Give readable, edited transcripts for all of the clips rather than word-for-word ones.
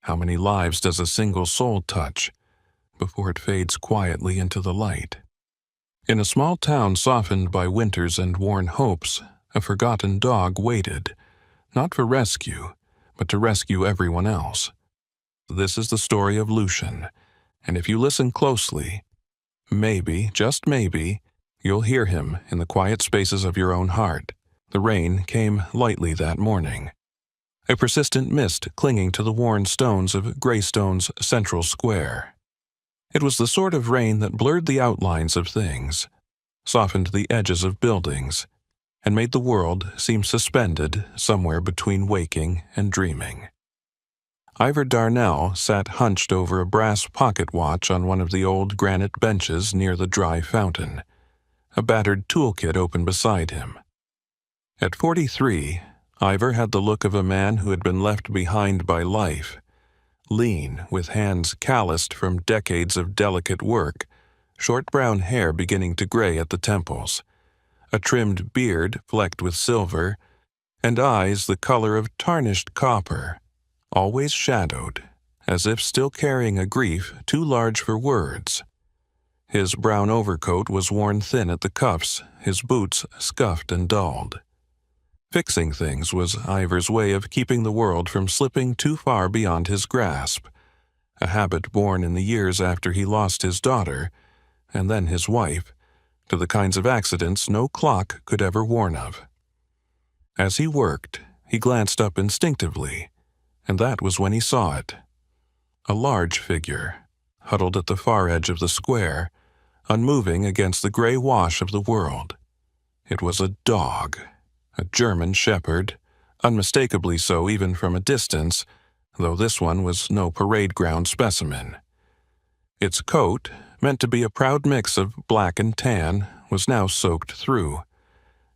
How many lives does a single soul touch before it fades quietly into the light? In a small town softened by winters and worn hopes, a forgotten dog waited, not for rescue, but to rescue everyone else. This is the story of Lucian, and if you listen closely, maybe, just maybe, you'll hear him in the quiet spaces of your own heart. The rain came lightly that morning, a persistent mist clinging to the worn stones of Greystone's central square. It was the sort of rain that blurred the outlines of things, softened the edges of buildings, and made the world seem suspended somewhere between waking and dreaming. Ivor Darnell sat hunched over a brass pocket watch on one of the old granite benches near the dry fountain, a battered toolkit open beside him. At 43, Ivor had the look of a man who had been left behind by life, lean, with hands calloused from decades of delicate work, short brown hair beginning to gray at the temples, a trimmed beard flecked with silver, and eyes the color of tarnished copper, always shadowed, as if still carrying a grief too large for words. His brown overcoat was worn thin at the cuffs, his boots scuffed and dulled. Fixing things was Ivor's way of keeping the world from slipping too far beyond his grasp, a habit born in the years after he lost his daughter, and then his wife, to the kinds of accidents no clock could ever warn of. As he worked, he glanced up instinctively, and that was when he saw it. A large figure, huddled at the far edge of the square, unmoving against the gray wash of the world. It was a dog. A German shepherd, unmistakably so even from a distance, though this one was no parade ground specimen. Its coat, meant to be a proud mix of black and tan, was now soaked through,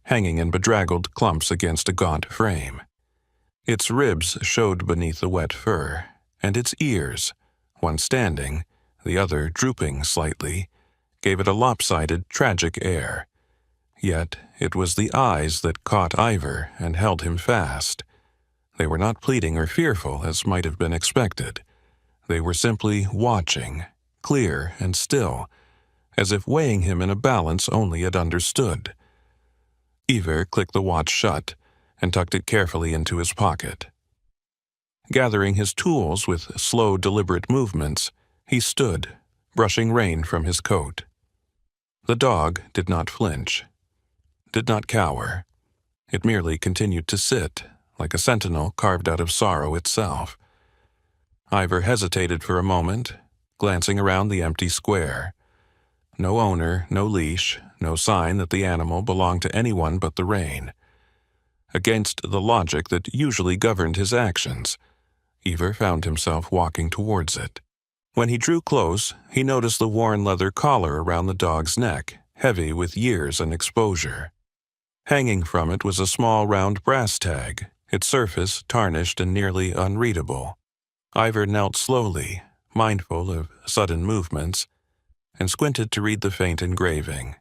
hanging in bedraggled clumps against a gaunt frame. Its ribs showed beneath the wet fur, and its ears, one standing, the other drooping slightly, gave it a lopsided, tragic air. Yet it was the eyes that caught Ivor and held him fast. They were not pleading or fearful, as might have been expected. They were simply watching, clear and still, as if weighing him in a balance only it understood. Ivor clicked the watch shut and tucked it carefully into his pocket. Gathering his tools with slow, deliberate movements, he stood, brushing rain from his coat. The dog did not flinch, did not cower. It merely continued to sit, like a sentinel carved out of sorrow itself. Ivor hesitated for a moment, glancing around the empty square. No owner, no leash, no sign that the animal belonged to anyone but the rain. Against the logic that usually governed his actions, Ivor found himself walking towards it. When he drew close, he noticed the worn leather collar around the dog's neck, heavy with years and exposure. Hanging from it was a small round brass tag, its surface tarnished and nearly unreadable. Ivor knelt slowly, mindful of sudden movements, and squinted to read the faint engraving.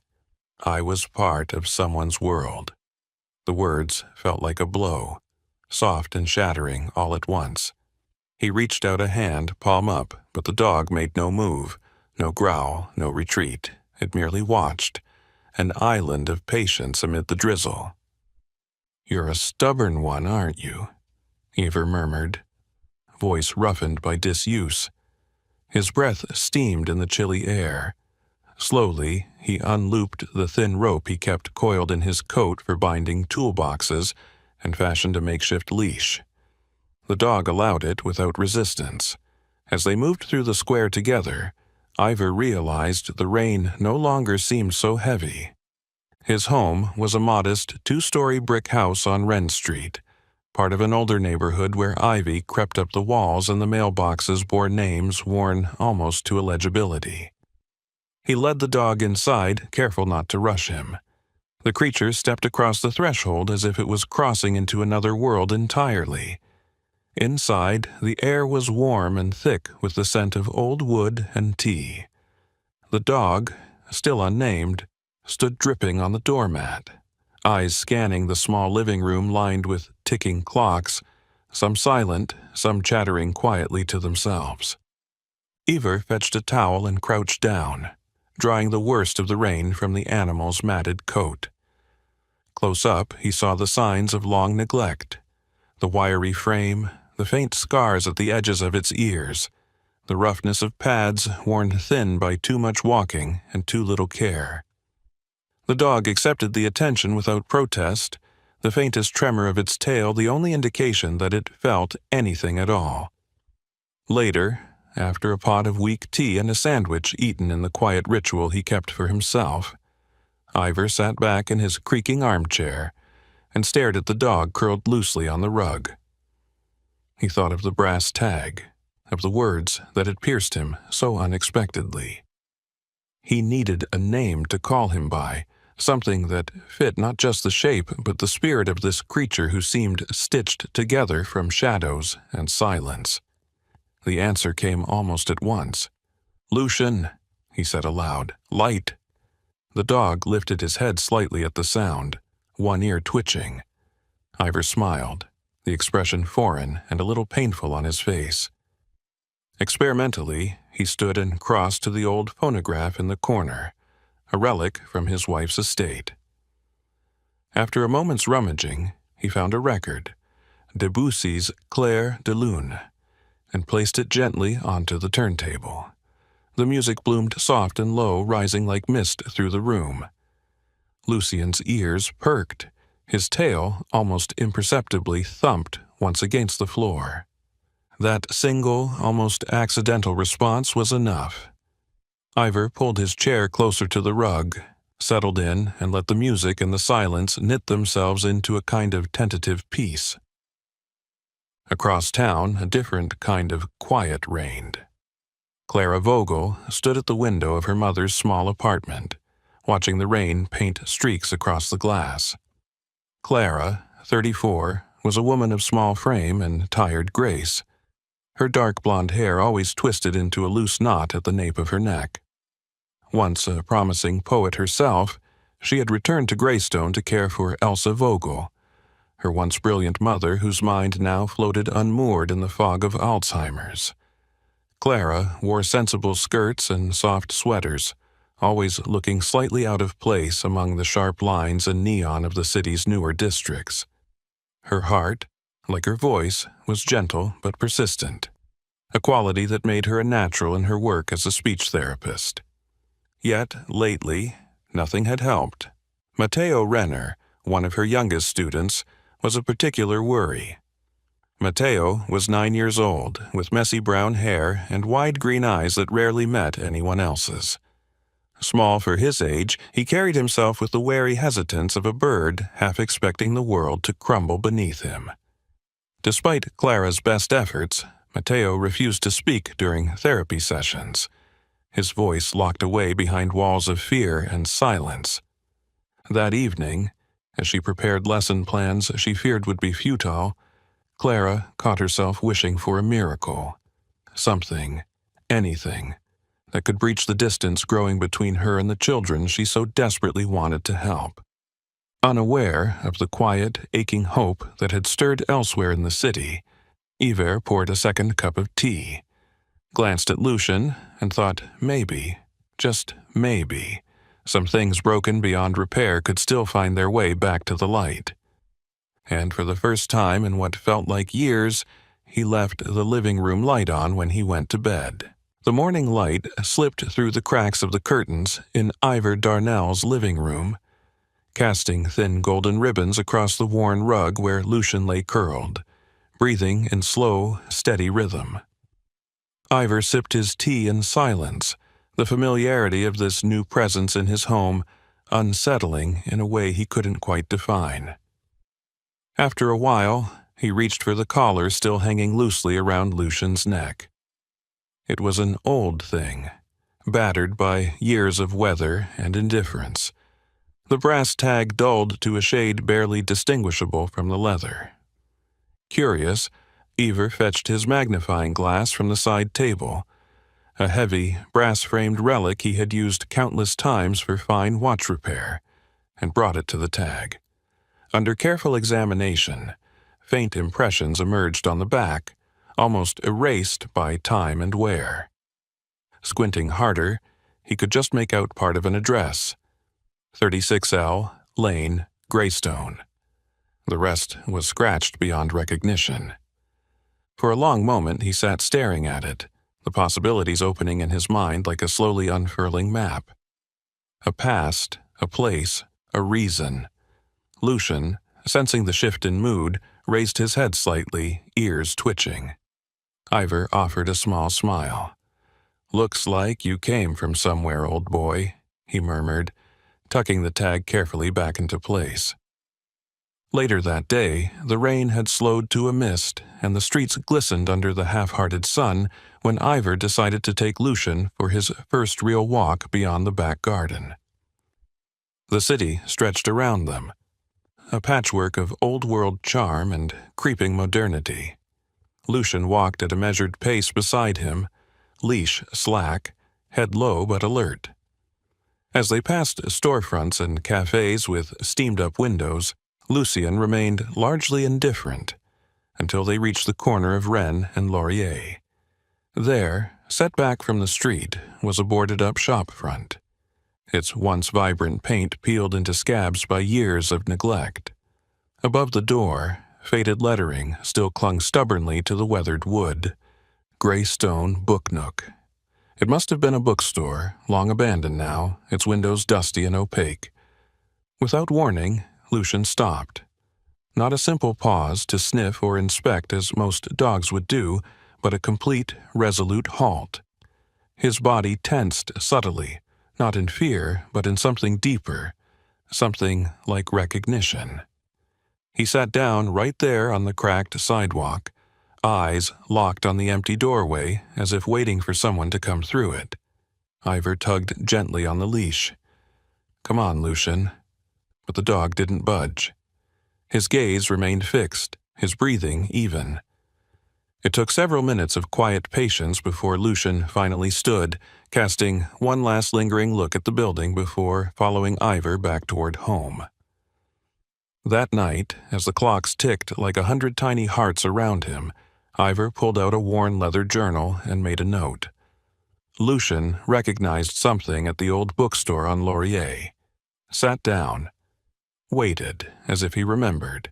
I was part of someone's world. The words felt like a blow, soft and shattering all at once. He reached out a hand, palm up, but the dog made no move, no growl, no retreat. It merely watched, an island of patience amid the drizzle. "You're a stubborn one, aren't you?" Ivor murmured, voice roughened by disuse. His breath steamed in the chilly air. Slowly, he unlooped the thin rope he kept coiled in his coat for binding toolboxes and fashioned a makeshift leash. The dog allowed it without resistance. As they moved through the square together, Ivor realized the rain no longer seemed so heavy. His home was a modest two-story brick house on Wren Street, part of an older neighborhood where ivy crept up the walls and the mailboxes bore names worn almost to illegibility. He led the dog inside, careful not to rush him. The creature stepped across the threshold as if it was crossing into another world entirely. Inside, the air was warm and thick with the scent of old wood and tea. The dog, still unnamed, stood dripping on the doormat, eyes scanning the small living room lined with ticking clocks, some silent, some chattering quietly to themselves. Ivar fetched a towel and crouched down, drying the worst of the rain from the animal's matted coat. Close up, he saw the signs of long neglect: the wiry frame, the faint scars at the edges of its ears, the roughness of pads worn thin by too much walking and too little care. The dog accepted the attention without protest, the faintest tremor of its tail the only indication that it felt anything at all. Later, after a pot of weak tea and a sandwich eaten in the quiet ritual he kept for himself, Ivar sat back in his creaking armchair and stared at the dog curled loosely on the rug. He thought of the brass tag, of the words that had pierced him so unexpectedly. He needed a name to call him by, something that fit not just the shape but the spirit of this creature who seemed stitched together from shadows and silence. The answer came almost at once. "Lucian," he said aloud. "Light." The dog lifted his head slightly at the sound, one ear twitching. Ivar smiled, the expression foreign and a little painful on his face. Experimentally, he stood and crossed to the old phonograph in the corner, a relic from his wife's estate. After a moment's rummaging, he found a record, Debussy's Clair de Lune, and placed it gently onto the turntable. The music bloomed soft and low, rising like mist through the room. Lucian's ears perked. His tail, almost imperceptibly, thumped once against the floor. That single, almost accidental response was enough. Ivar pulled his chair closer to the rug, settled in, and let the music and the silence knit themselves into a kind of tentative peace. Across town, a different kind of quiet reigned. Clara Vogel stood at the window of her mother's small apartment, watching the rain paint streaks across the glass. Clara, 34, was a woman of small frame and tired grace, her dark blonde hair always twisted into a loose knot at the nape of her neck. Once a promising poet herself, she had returned to Greystone to care for Elsa Vogel, her once brilliant mother whose mind now floated unmoored in the fog of Alzheimer's. Clara wore sensible skirts and soft sweaters, always looking slightly out of place among the sharp lines and neon of the city's newer districts. Her heart, like her voice, was gentle but persistent, a quality that made her a natural in her work as a speech therapist. Yet, lately, nothing had helped. Matteo Renner, one of her youngest students, was a particular worry. Matteo was 9 years old, with messy brown hair and wide green eyes that rarely met anyone else's. Small for his age, he carried himself with the wary hesitance of a bird half expecting the world to crumble beneath him. Despite Clara's best efforts, Matteo refused to speak during therapy sessions, his voice locked away behind walls of fear and silence. That evening, as she prepared lesson plans she feared would be futile, Clara caught herself wishing for a miracle, something, anything, that could breach the distance growing between her and the children she so desperately wanted to help. Unaware of the quiet, aching hope that had stirred elsewhere in the city, Ivar poured a second cup of tea, glanced at Lucian, and thought maybe, just maybe, some things broken beyond repair could still find their way back to the light. And for the first time in what felt like years, he left the living room light on when he went to bed. The morning light slipped through the cracks of the curtains in Ivar Darnell's living room, casting thin golden ribbons across the worn rug where Lucian lay curled, breathing in slow, steady rhythm. Ivar sipped his tea in silence, the familiarity of this new presence in his home unsettling in a way he couldn't quite define. After a while, he reached for the collar still hanging loosely around Lucian's neck. It was an old thing, battered by years of weather and indifference. The brass tag dulled to a shade barely distinguishable from the leather. Curious, Ivar fetched his magnifying glass from the side table, a heavy, brass-framed relic he had used countless times for fine watch repair, and brought it to the tag. Under careful examination, faint impressions emerged on the back, almost erased by time and wear. Squinting harder, he could just make out part of an address: 36L, Lane, Greystone. The rest was scratched beyond recognition. For a long moment he sat staring at it, the possibilities opening in his mind like a slowly unfurling map. A past, a place, a reason. Lucian, sensing the shift in mood, raised his head slightly, ears twitching. Ivor offered a small smile. "Looks like you came from somewhere, old boy," he murmured, tucking the tag carefully back into place. Later that day, the rain had slowed to a mist, and the streets glistened under the half-hearted sun when Ivor decided to take Lucian for his first real walk beyond the back garden. The city stretched around them, a patchwork of old-world charm and creeping modernity. Lucian walked at a measured pace beside him, leash slack, head low but alert. As they passed storefronts and cafes with steamed-up windows, Lucian remained largely indifferent until they reached the corner of Rennes and Laurier. There, set back from the street, was a boarded-up shop front, its once vibrant paint peeled into scabs by years of neglect. Above the door, faded lettering still clung stubbornly to the weathered wood: Greystone Book Nook. It must have been a bookstore, long abandoned now, its windows dusty and opaque. Without warning, Lucian stopped. Not a simple pause to sniff or inspect as most dogs would do, but a complete, resolute halt. His body tensed subtly, not in fear, but in something deeper, something like recognition. He sat down right there on the cracked sidewalk, eyes locked on the empty doorway as if waiting for someone to come through it. Ivor tugged gently on the leash. "Come on, Lucian." But the dog didn't budge. His gaze remained fixed, his breathing even. It took several minutes of quiet patience before Lucian finally stood, casting one last lingering look at the building before following Ivor back toward home. That night, as the clocks ticked like 100 tiny hearts around him, Ivor pulled out a worn leather journal and made a note. Lucian recognized something at the old bookstore on Laurier. Sat down. Waited, as if he remembered.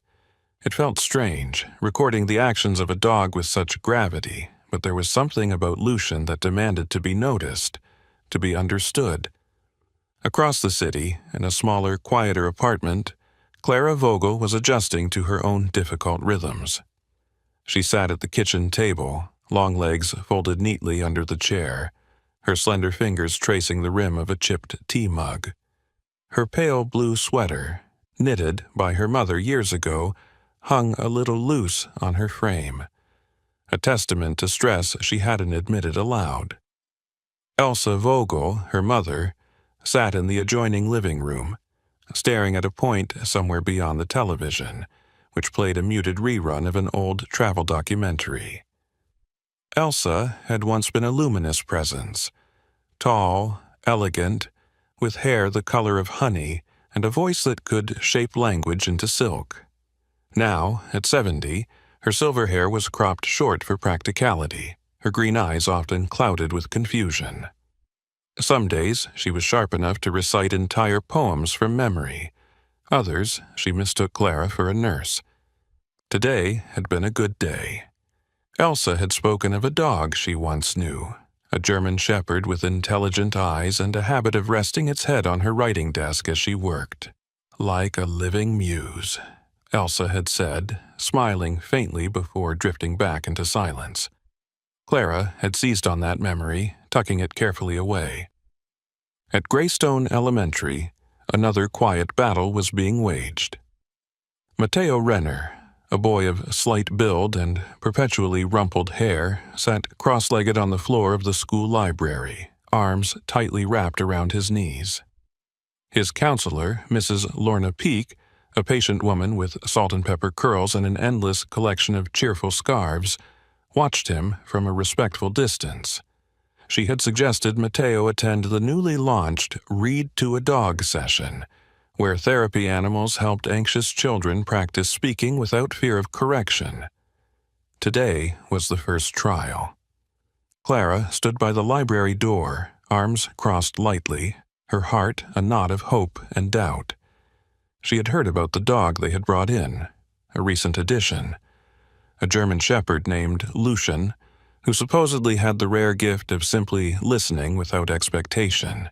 It felt strange, recording the actions of a dog with such gravity, but there was something about Lucian that demanded to be noticed, to be understood. Across the city, in a smaller, quieter apartment, Clara Vogel was adjusting to her own difficult rhythms. She sat at the kitchen table, long legs folded neatly under the chair, her slender fingers tracing the rim of a chipped tea mug. Her pale blue sweater, knitted by her mother years ago, hung a little loose on her frame, a testament to stress she hadn't admitted aloud. Elsa Vogel, her mother, sat in the adjoining living room, staring at a point somewhere beyond the television, which played a muted rerun of an old travel documentary. Elsa had once been a luminous presence, tall, elegant, with hair the color of honey and a voice that could shape language into silk. Now, at 70, her silver hair was cropped short for practicality, her green eyes often clouded with confusion. Some days she was sharp enough to recite entire poems from memory. Others she mistook Clara for a nurse. Today had been a good day. Elsa had spoken of a dog she once knew, a German shepherd with intelligent eyes and a habit of resting its head on her writing desk as she worked. "Like a living muse," Elsa had said, smiling faintly before drifting back into silence. Clara had seized on that memory, tucking it carefully away. At Greystone Elementary, another quiet battle was being waged. Matteo Renner, a boy of slight build and perpetually rumpled hair, sat cross-legged on the floor of the school library, arms tightly wrapped around his knees. His counselor, Mrs. Lorna Peake, a patient woman with salt and pepper curls and an endless collection of cheerful scarves, watched him from a respectful distance. She had suggested Matteo attend the newly launched Read to a Dog session, where therapy animals helped anxious children practice speaking without fear of correction. Today was the first trial. Clara stood by the library door, arms crossed lightly, her heart a knot of hope and doubt. She had heard about the dog they had brought in, a recent addition, a German shepherd named Lucian, who supposedly had the rare gift of simply listening without expectation.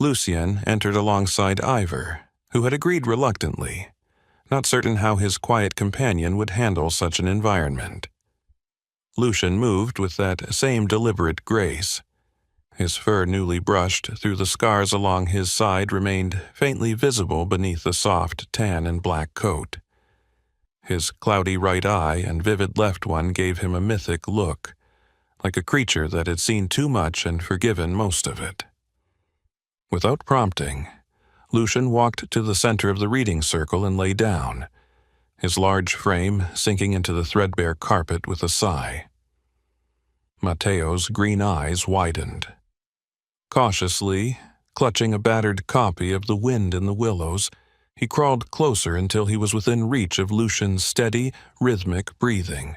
Lucien entered alongside Ivor, who had agreed reluctantly, not certain how his quiet companion would handle such an environment. Lucian moved with that same deliberate grace. His fur newly brushed through the scars along his side remained faintly visible beneath the soft tan and black coat. His cloudy right eye and vivid left one gave him a mythic look, like a creature that had seen too much and forgiven most of it. Without prompting, Lucian walked to the center of the reading circle and lay down, his large frame sinking into the threadbare carpet with a sigh. Matteo's green eyes widened. Cautiously, clutching a battered copy of The Wind in the Willows, he crawled closer until he was within reach of Lucian's steady, rhythmic breathing.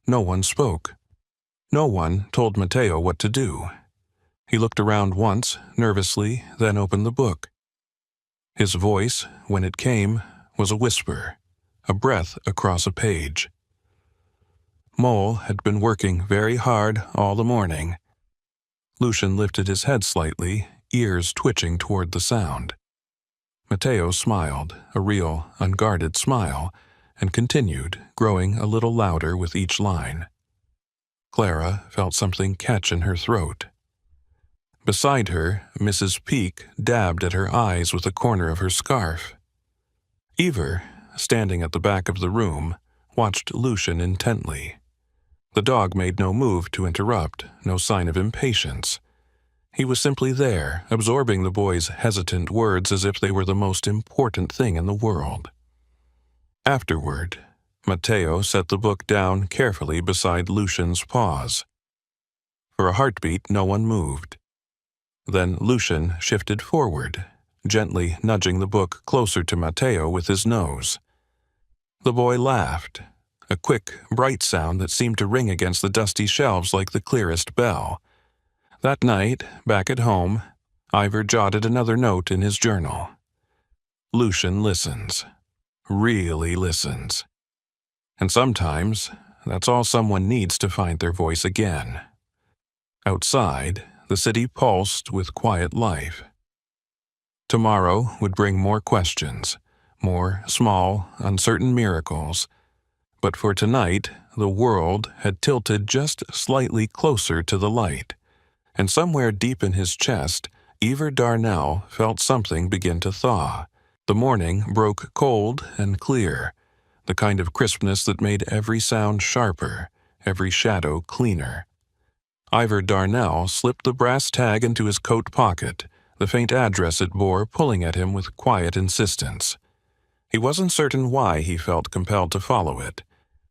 No one spoke. No one told Matteo what to do. He looked around once, nervously, then opened the book. His voice, when it came, was a whisper, a breath across a page. Mole had been working very hard all the morning. Lucian lifted his head slightly, ears twitching toward the sound. Matteo smiled, a real, unguarded smile, and continued, growing a little louder with each line. Clara felt something catch in her throat. Beside her, Mrs. Peake dabbed at her eyes with a corner of her scarf. Ivor, standing at the back of the room, watched Lucian intently. The dog made no move to interrupt, no sign of impatience. He was simply there, absorbing the boy's hesitant words as if they were the most important thing in the world. Afterward, Matteo set the book down carefully beside Lucian's paws. For a heartbeat, no one moved. Then Lucian shifted forward, gently nudging the book closer to Matteo with his nose. The boy laughed, a quick, bright sound that seemed to ring against the dusty shelves like the clearest bell. That night, back at home, Ivor jotted another note in his journal. Lucian listens. Really listens. And sometimes, that's all someone needs to find their voice again. Outside, the city pulsed with quiet life. Tomorrow would bring more questions, more small, uncertain miracles. But for tonight, the world had tilted just slightly closer to the light, and somewhere deep in his chest, Ivor Darnell felt something begin to thaw. The morning broke cold and clear, the kind of crispness that made every sound sharper, every shadow cleaner. Ivor Darnell slipped the brass tag into his coat pocket, the faint address it bore pulling at him with quiet insistence. He wasn't certain why he felt compelled to follow it.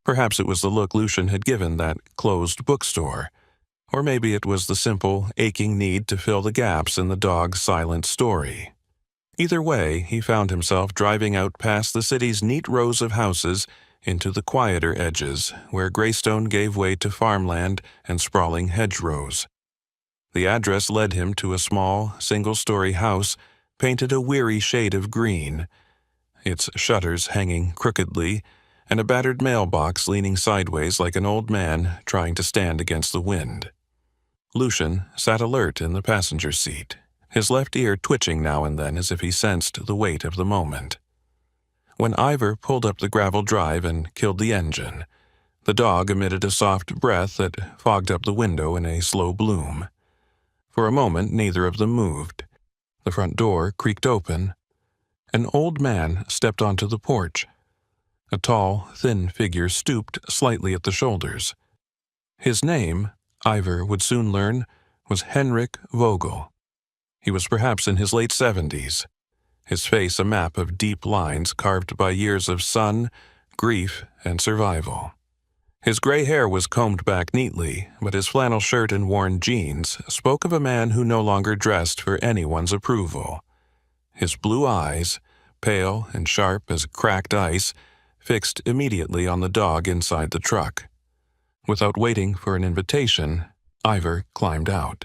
Perhaps it was the look Lucian had given that closed bookstore, or maybe it was the simple, aching need to fill the gaps in the dog's silent story. Either way, he found himself driving out past the city's neat rows of houses into the quieter edges, where Greystone gave way to farmland and sprawling hedgerows. The address led him to a small, single-story house painted a weary shade of green, its shutters hanging crookedly, and a battered mailbox leaning sideways like an old man trying to stand against the wind. Lucian sat alert in the passenger seat, his left ear twitching now and then as if he sensed the weight of the moment. When Ivor pulled up the gravel drive and killed the engine, the dog emitted a soft breath that fogged up the window in a slow bloom. For a moment, neither of them moved. The front door creaked open. An old man stepped onto the porch. A tall, thin figure stooped slightly at the shoulders. His name, Ivor would soon learn, was Henrik Vogel. He was perhaps in his late 70s, his face a map of deep lines carved by years of sun, grief, and survival. His gray hair was combed back neatly, but his flannel shirt and worn jeans spoke of a man who no longer dressed for anyone's approval. his blue eyes, pale and sharp as cracked ice, fixed immediately on the dog inside the truck. Without waiting for an invitation, Ivor climbed out.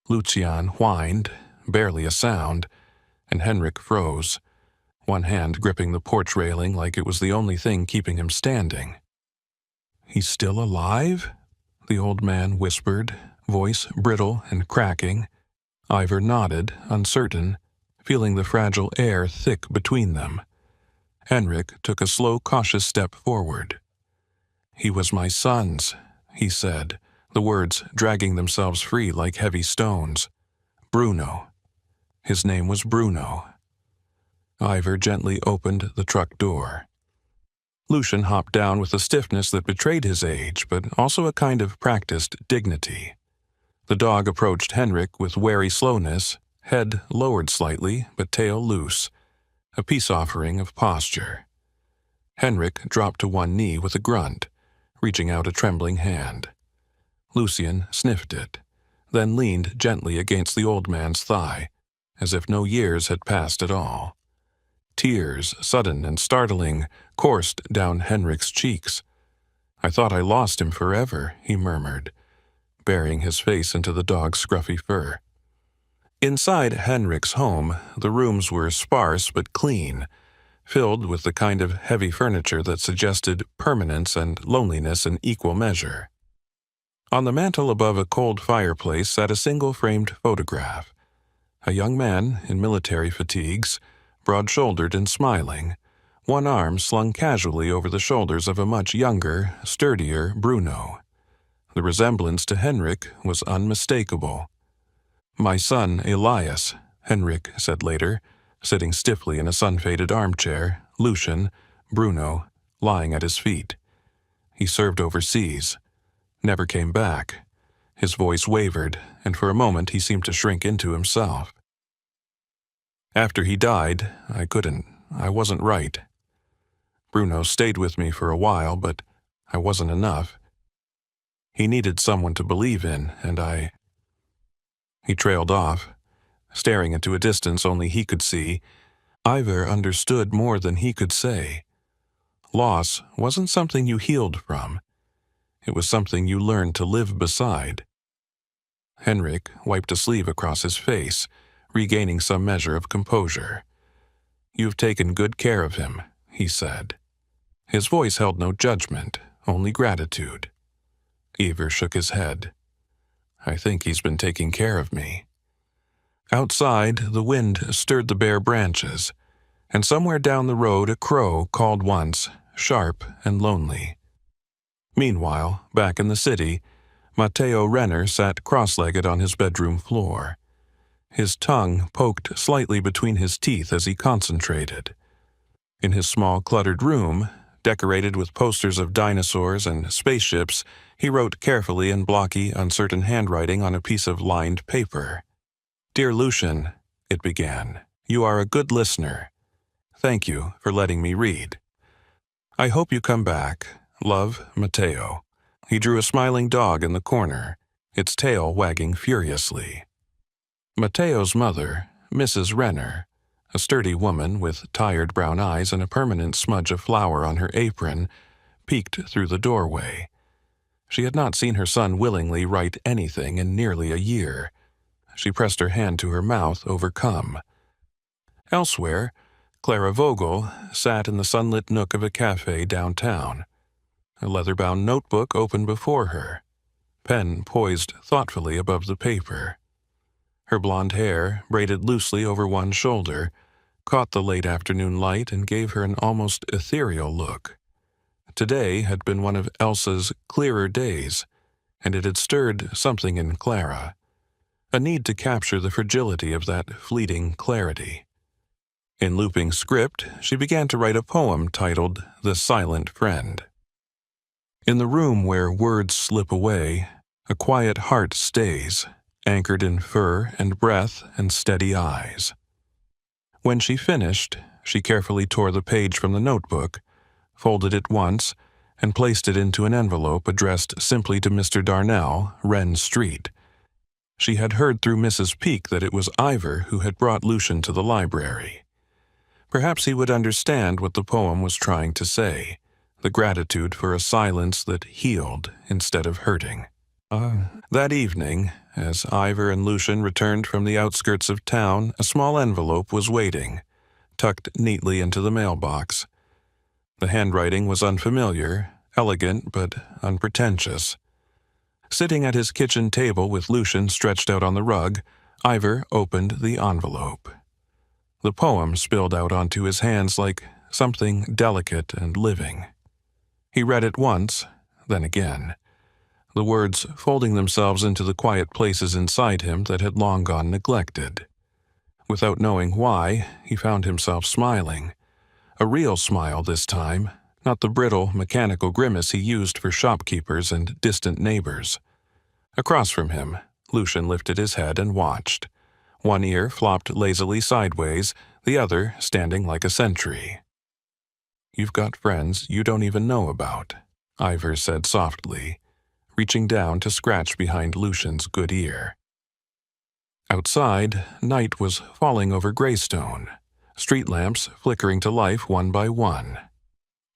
Lucian whined, barely a sound, and Henrik froze, one hand gripping the porch railing like it was the only thing keeping him standing. "He's still alive?" the old man whispered, voice brittle and cracking. Ivor nodded, uncertain, feeling the fragile air thick between them. Henrik took a slow, cautious step forward. "He was my son's," he said, the words dragging themselves free like heavy stones. "Bruno. His name was Bruno." Ivor gently opened the truck door. Lucian hopped down with a stiffness that betrayed his age, but also a kind of practiced dignity. The dog approached Henrik with wary slowness, head lowered slightly, but tail loose, a peace offering of posture. Henrik dropped to one knee with a grunt, reaching out a trembling hand. Lucian sniffed it, then leaned gently against the old man's thigh, as if no years had passed at all. Tears, sudden and startling, coursed down Henrik's cheeks. "I thought I lost him forever," he murmured, burying his face into the dog's scruffy fur. Inside Henrik's home, the rooms were sparse but clean, filled with the kind of heavy furniture that suggested permanence and loneliness in equal measure. On the mantel above a cold fireplace sat a single-framed photograph. A young man in military fatigues, broad-shouldered and smiling, one arm slung casually over the shoulders of a much younger, sturdier Bruno. The resemblance to Henrik was unmistakable. "My son, Elias," Henrik said later, sitting stiffly in a sun-faded armchair, Lucian, Bruno, lying at his feet. "He served overseas. Never came back." His voice wavered, and for a moment he seemed to shrink into himself. "After he died, I wasn't right. Bruno stayed with me for a while, but I wasn't enough. He needed someone to believe in, and I—" He trailed off, staring into a distance only he could see. Ivor understood more than he could say. Loss wasn't something you healed from. It was something you learned to live beside. Henrik wiped a sleeve across his face, regaining some measure of composure. "You've taken good care of him," he said. His voice held no judgment, only gratitude. Ivor shook his head. "I think he's been taking care of me." Outside, the wind stirred the bare branches, and somewhere down the road a crow called once, sharp and lonely. Meanwhile, back in the city, Matteo Renner sat cross-legged on his bedroom floor. His tongue poked slightly between his teeth as he concentrated. In his small, cluttered room, decorated with posters of dinosaurs and spaceships, he wrote carefully in blocky, uncertain handwriting on a piece of lined paper. "Dear Lucian," it began, "you are a good listener. Thank you for letting me read. I hope you come back. Love, Matteo." He drew a smiling dog in the corner, its tail wagging furiously. Matteo's mother, Mrs. Renner, a sturdy woman with tired brown eyes and a permanent smudge of flour on her apron, peeked through the doorway. She had not seen her son willingly write anything in nearly a year. She pressed her hand to her mouth, overcome. Elsewhere, Clara Vogel sat in the sunlit nook of a cafe downtown. A leather-bound notebook open before her, pen poised thoughtfully above the paper. Her blonde hair, braided loosely over one shoulder, caught the late afternoon light and gave her an almost ethereal look. Today had been one of Elsa's clearer days, and it had stirred something in Clara, a need to capture the fragility of that fleeting clarity. In looping script, she began to write a poem titled "The Silent Friend." In the room where words slip away, a quiet heart stays, anchored in fur and breath and steady eyes. When she finished, she carefully tore the page from the notebook, folded it once, and placed it into an envelope addressed simply to Mr. Darnell, Wren Street. She had heard through Mrs. Peake that it was Ivor who had brought Lucian to the library. Perhaps he would understand what the poem was trying to say, the gratitude for a silence that healed instead of hurting. That evening, as Ivor and Lucian returned from the outskirts of town, a small envelope was waiting, tucked neatly into the mailbox. The handwriting was unfamiliar, elegant but unpretentious. Sitting at his kitchen table with Lucian stretched out on the rug, Ivor opened the envelope. The poem spilled out onto his hands like something delicate and living. He read it once, then again, the words folding themselves into the quiet places inside him that had long gone neglected. Without knowing why, he found himself smiling. A real smile this time, not the brittle, mechanical grimace he used for shopkeepers and distant neighbors. Across from him, Lucian lifted his head and watched. One ear flopped lazily sideways, the other standing like a sentry. "You've got friends you don't even know about," Ivor said softly, reaching down to scratch behind Lucian's good ear. Outside, night was falling over Greystone, street lamps flickering to life one by one.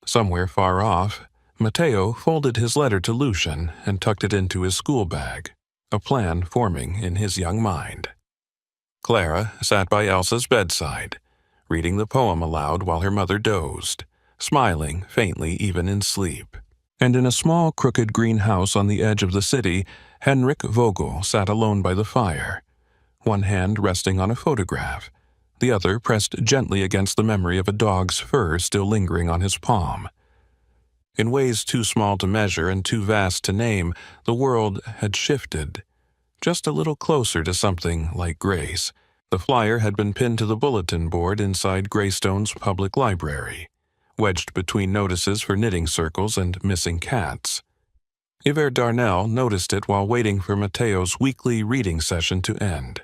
Somewhere far off, Matteo folded his letter to Lucian and tucked it into his school bag, a plan forming in his young mind. Clara sat by Elsa's bedside, reading the poem aloud while her mother dozed, smiling faintly even in sleep. And in a small crooked green house on the edge of the city, Henrik Vogel sat alone by the fire, one hand resting on a photograph, the other pressed gently against the memory of a dog's fur still lingering on his palm. In ways too small to measure and too vast to name, the world had shifted, just a little closer to something like grace. The flyer had been pinned to the bulletin board inside Greystone's public library, wedged between notices for knitting circles and missing cats. Iver Darnell noticed it while waiting for Matteo's weekly reading session to end.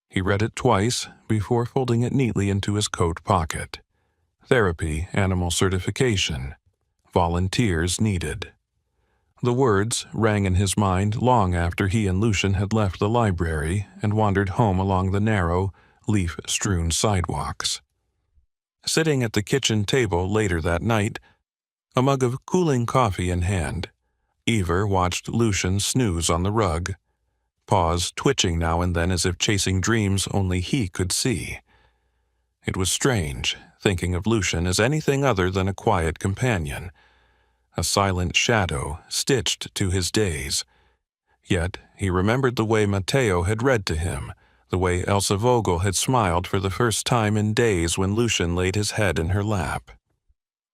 He read it twice before folding it neatly into his coat pocket. Therapy, animal certification, volunteers needed. The words rang in his mind long after he and Lucian had left the library and wandered home along the narrow, leaf-strewn sidewalks. Sitting at the kitchen table later that night, a mug of cooling coffee in hand, Ivor watched Lucian snooze on the rug, paws twitching now and then as if chasing dreams only he could see. It was strange, thinking of Lucian as anything other than a quiet companion, a silent shadow stitched to his days. Yet he remembered the way Matteo had read to him, the way Elsa Vogel had smiled for the first time in days when Lucian laid his head in her lap.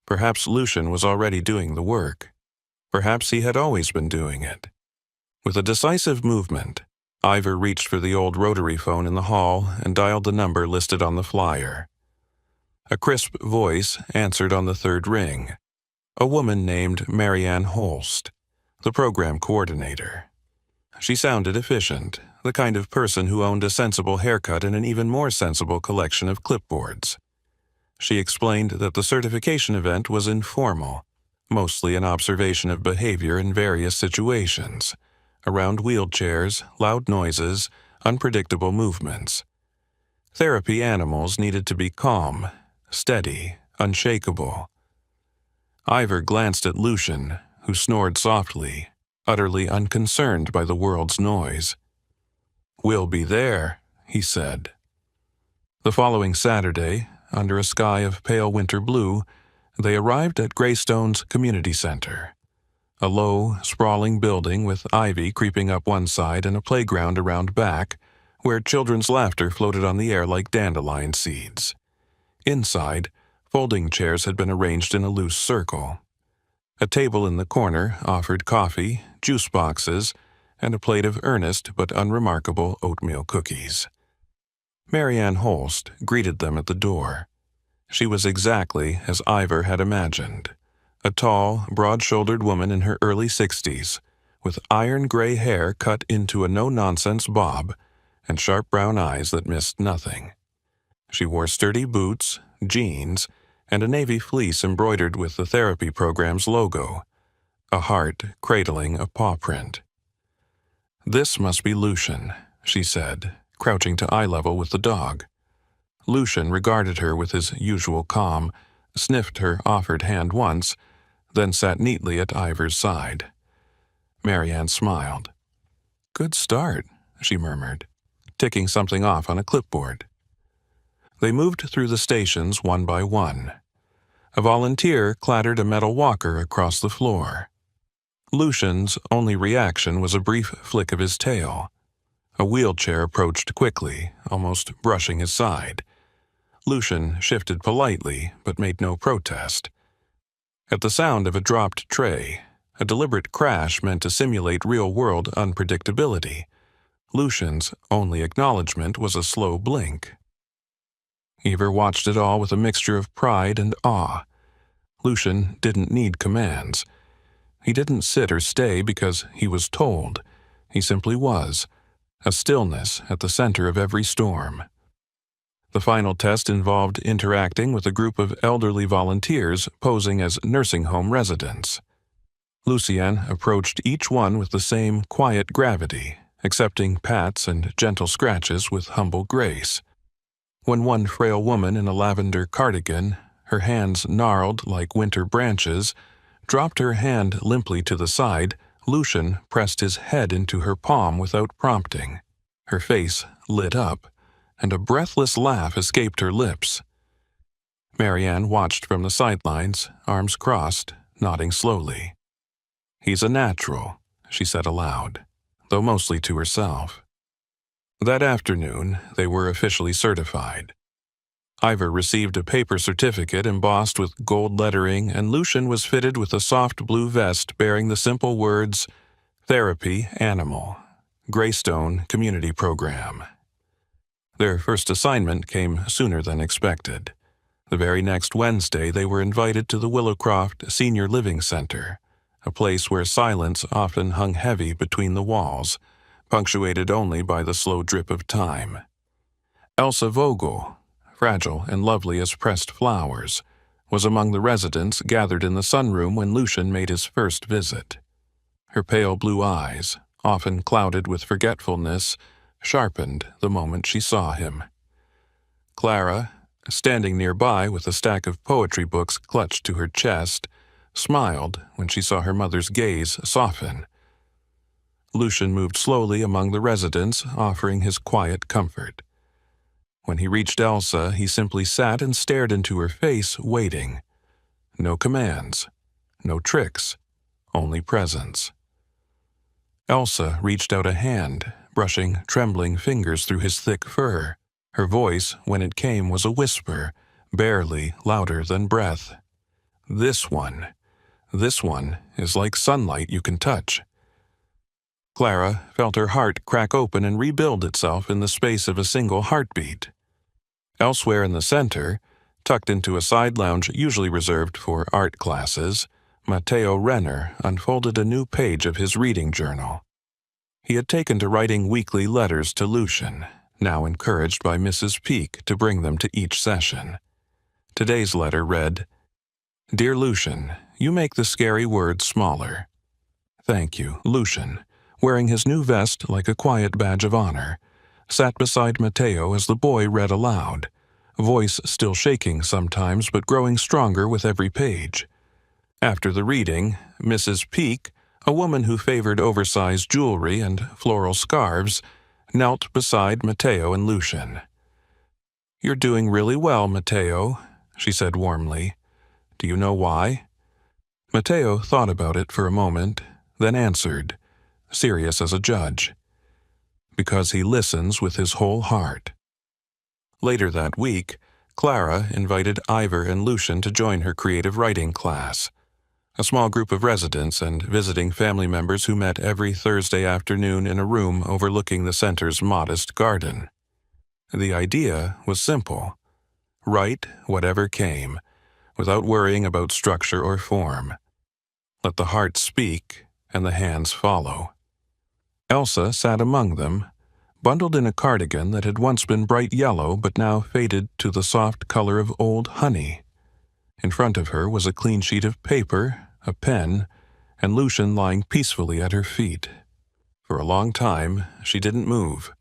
Perhaps Lucian was already doing the work. Perhaps he had always been doing it. With a decisive movement, Ivor reached for the old rotary phone in the hall and dialed the number listed on the flyer. A crisp voice answered on the third ring. A woman named Marianne Holst, the program coordinator. She sounded efficient, the kind of person who owned a sensible haircut and an even more sensible collection of clipboards. She explained that the certification event was informal, mostly an observation of behavior in various situations, around wheelchairs, loud noises, unpredictable movements. Therapy animals needed to be calm, steady, unshakable. Ivor glanced at Lucian, who snored softly, utterly unconcerned by the world's noise. "We'll be there," he said. The following Saturday, under a sky of pale winter blue, they arrived at Greystone's community center, a low, sprawling building with ivy creeping up one side and a playground around back, where children's laughter floated on the air like dandelion seeds. Inside, folding chairs had been arranged in a loose circle. A table in the corner offered coffee, juice boxes, and a plate of earnest but unremarkable oatmeal cookies. Marianne Holst greeted them at the door. She was exactly as Ivor had imagined, a tall, broad-shouldered woman in her early 60s, with iron-gray hair cut into a no-nonsense bob and sharp brown eyes that missed nothing. She wore sturdy boots, jeans, and a navy fleece embroidered with the therapy program's logo, a heart cradling a paw print. "This must be Lucian," she said, crouching to eye level with the dog. Lucian regarded her with his usual calm, sniffed her offered hand once, then sat neatly at Ivor's side. Marianne smiled. "Good start," she murmured, ticking something off on a clipboard. They moved through the stations one by one. A volunteer clattered a metal walker across the floor. Lucian's only reaction was a brief flick of his tail. A wheelchair approached quickly, almost brushing his side. Lucian shifted politely, but made no protest. At the sound of a dropped tray, a deliberate crash meant to simulate real-world unpredictability, Lucian's only acknowledgement was a slow blink. Ivor watched it all with a mixture of pride and awe. Lucian didn't need commands. He didn't sit or stay because he was told. He simply was, a stillness at the center of every storm. The final test involved interacting with a group of elderly volunteers posing as nursing home residents. Lucien approached each one with the same quiet gravity, accepting pats and gentle scratches with humble grace. When one frail woman in a lavender cardigan, her hands gnarled like winter branches, dropped her hand limply to the side, Lucian pressed his head into her palm without prompting. Her face lit up, and a breathless laugh escaped her lips. Marianne watched from the sidelines, arms crossed, nodding slowly. "He's a natural," she said aloud, though mostly to herself. That afternoon, they were officially certified. Ivor received a paper certificate embossed with gold lettering, and Lucian was fitted with a soft blue vest bearing the simple words, "Therapy Animal, Greystone Community Program." Their first assignment came sooner than expected. The very next Wednesday, they were invited to the Willowcroft Senior Living Center, a place where silence often hung heavy between the walls, punctuated only by the slow drip of time. Elsa Vogel, fragile and lovely as pressed flowers, was among the residents gathered in the sunroom when Lucian made his first visit. Her pale blue eyes, often clouded with forgetfulness, sharpened the moment she saw him. Clara, standing nearby with a stack of poetry books clutched to her chest, smiled when she saw her mother's gaze soften. Lucian moved slowly among the residents, offering his quiet comfort. When he reached Elsa, he simply sat and stared into her face, waiting. No commands, no tricks, only presence. Elsa reached out a hand, brushing trembling fingers through his thick fur. Her voice, when it came, was a whisper, barely louder than breath. This one is like sunlight you can touch." Clara felt her heart crack open and rebuild itself in the space of a single heartbeat. Elsewhere in the center, tucked into a side lounge usually reserved for art classes, Matteo Renner unfolded a new page of his reading journal. He had taken to writing weekly letters to Lucian, now encouraged by Mrs. Peake to bring them to each session. Today's letter read, "Dear Lucian, you make the scary words smaller." "Thank you." Lucian, wearing his new vest like a quiet badge of honor, sat beside Matteo as the boy read aloud, voice still shaking sometimes but growing stronger with every page. After the reading, Mrs. Peake, a woman who favored oversized jewelry and floral scarves, knelt beside Matteo and Lucian. "You're doing really well, Matteo," she said warmly. "Do you know why?" Matteo thought about it for a moment, then answered, serious as a judge. "Because he listens with his whole heart." Later that week, Clara invited Ivor and Lucian to join her creative writing class, a small group of residents and visiting family members who met every Thursday afternoon in a room overlooking the center's modest garden. The idea was simple. Write whatever came, without worrying about structure or form. Let the heart speak and the hands follow. Elsa sat among them, bundled in a cardigan that had once been bright yellow but now faded to the soft color of old honey. In front of her was a clean sheet of paper, a pen, and Lucian lying peacefully at her feet. For a long time, she didn't move.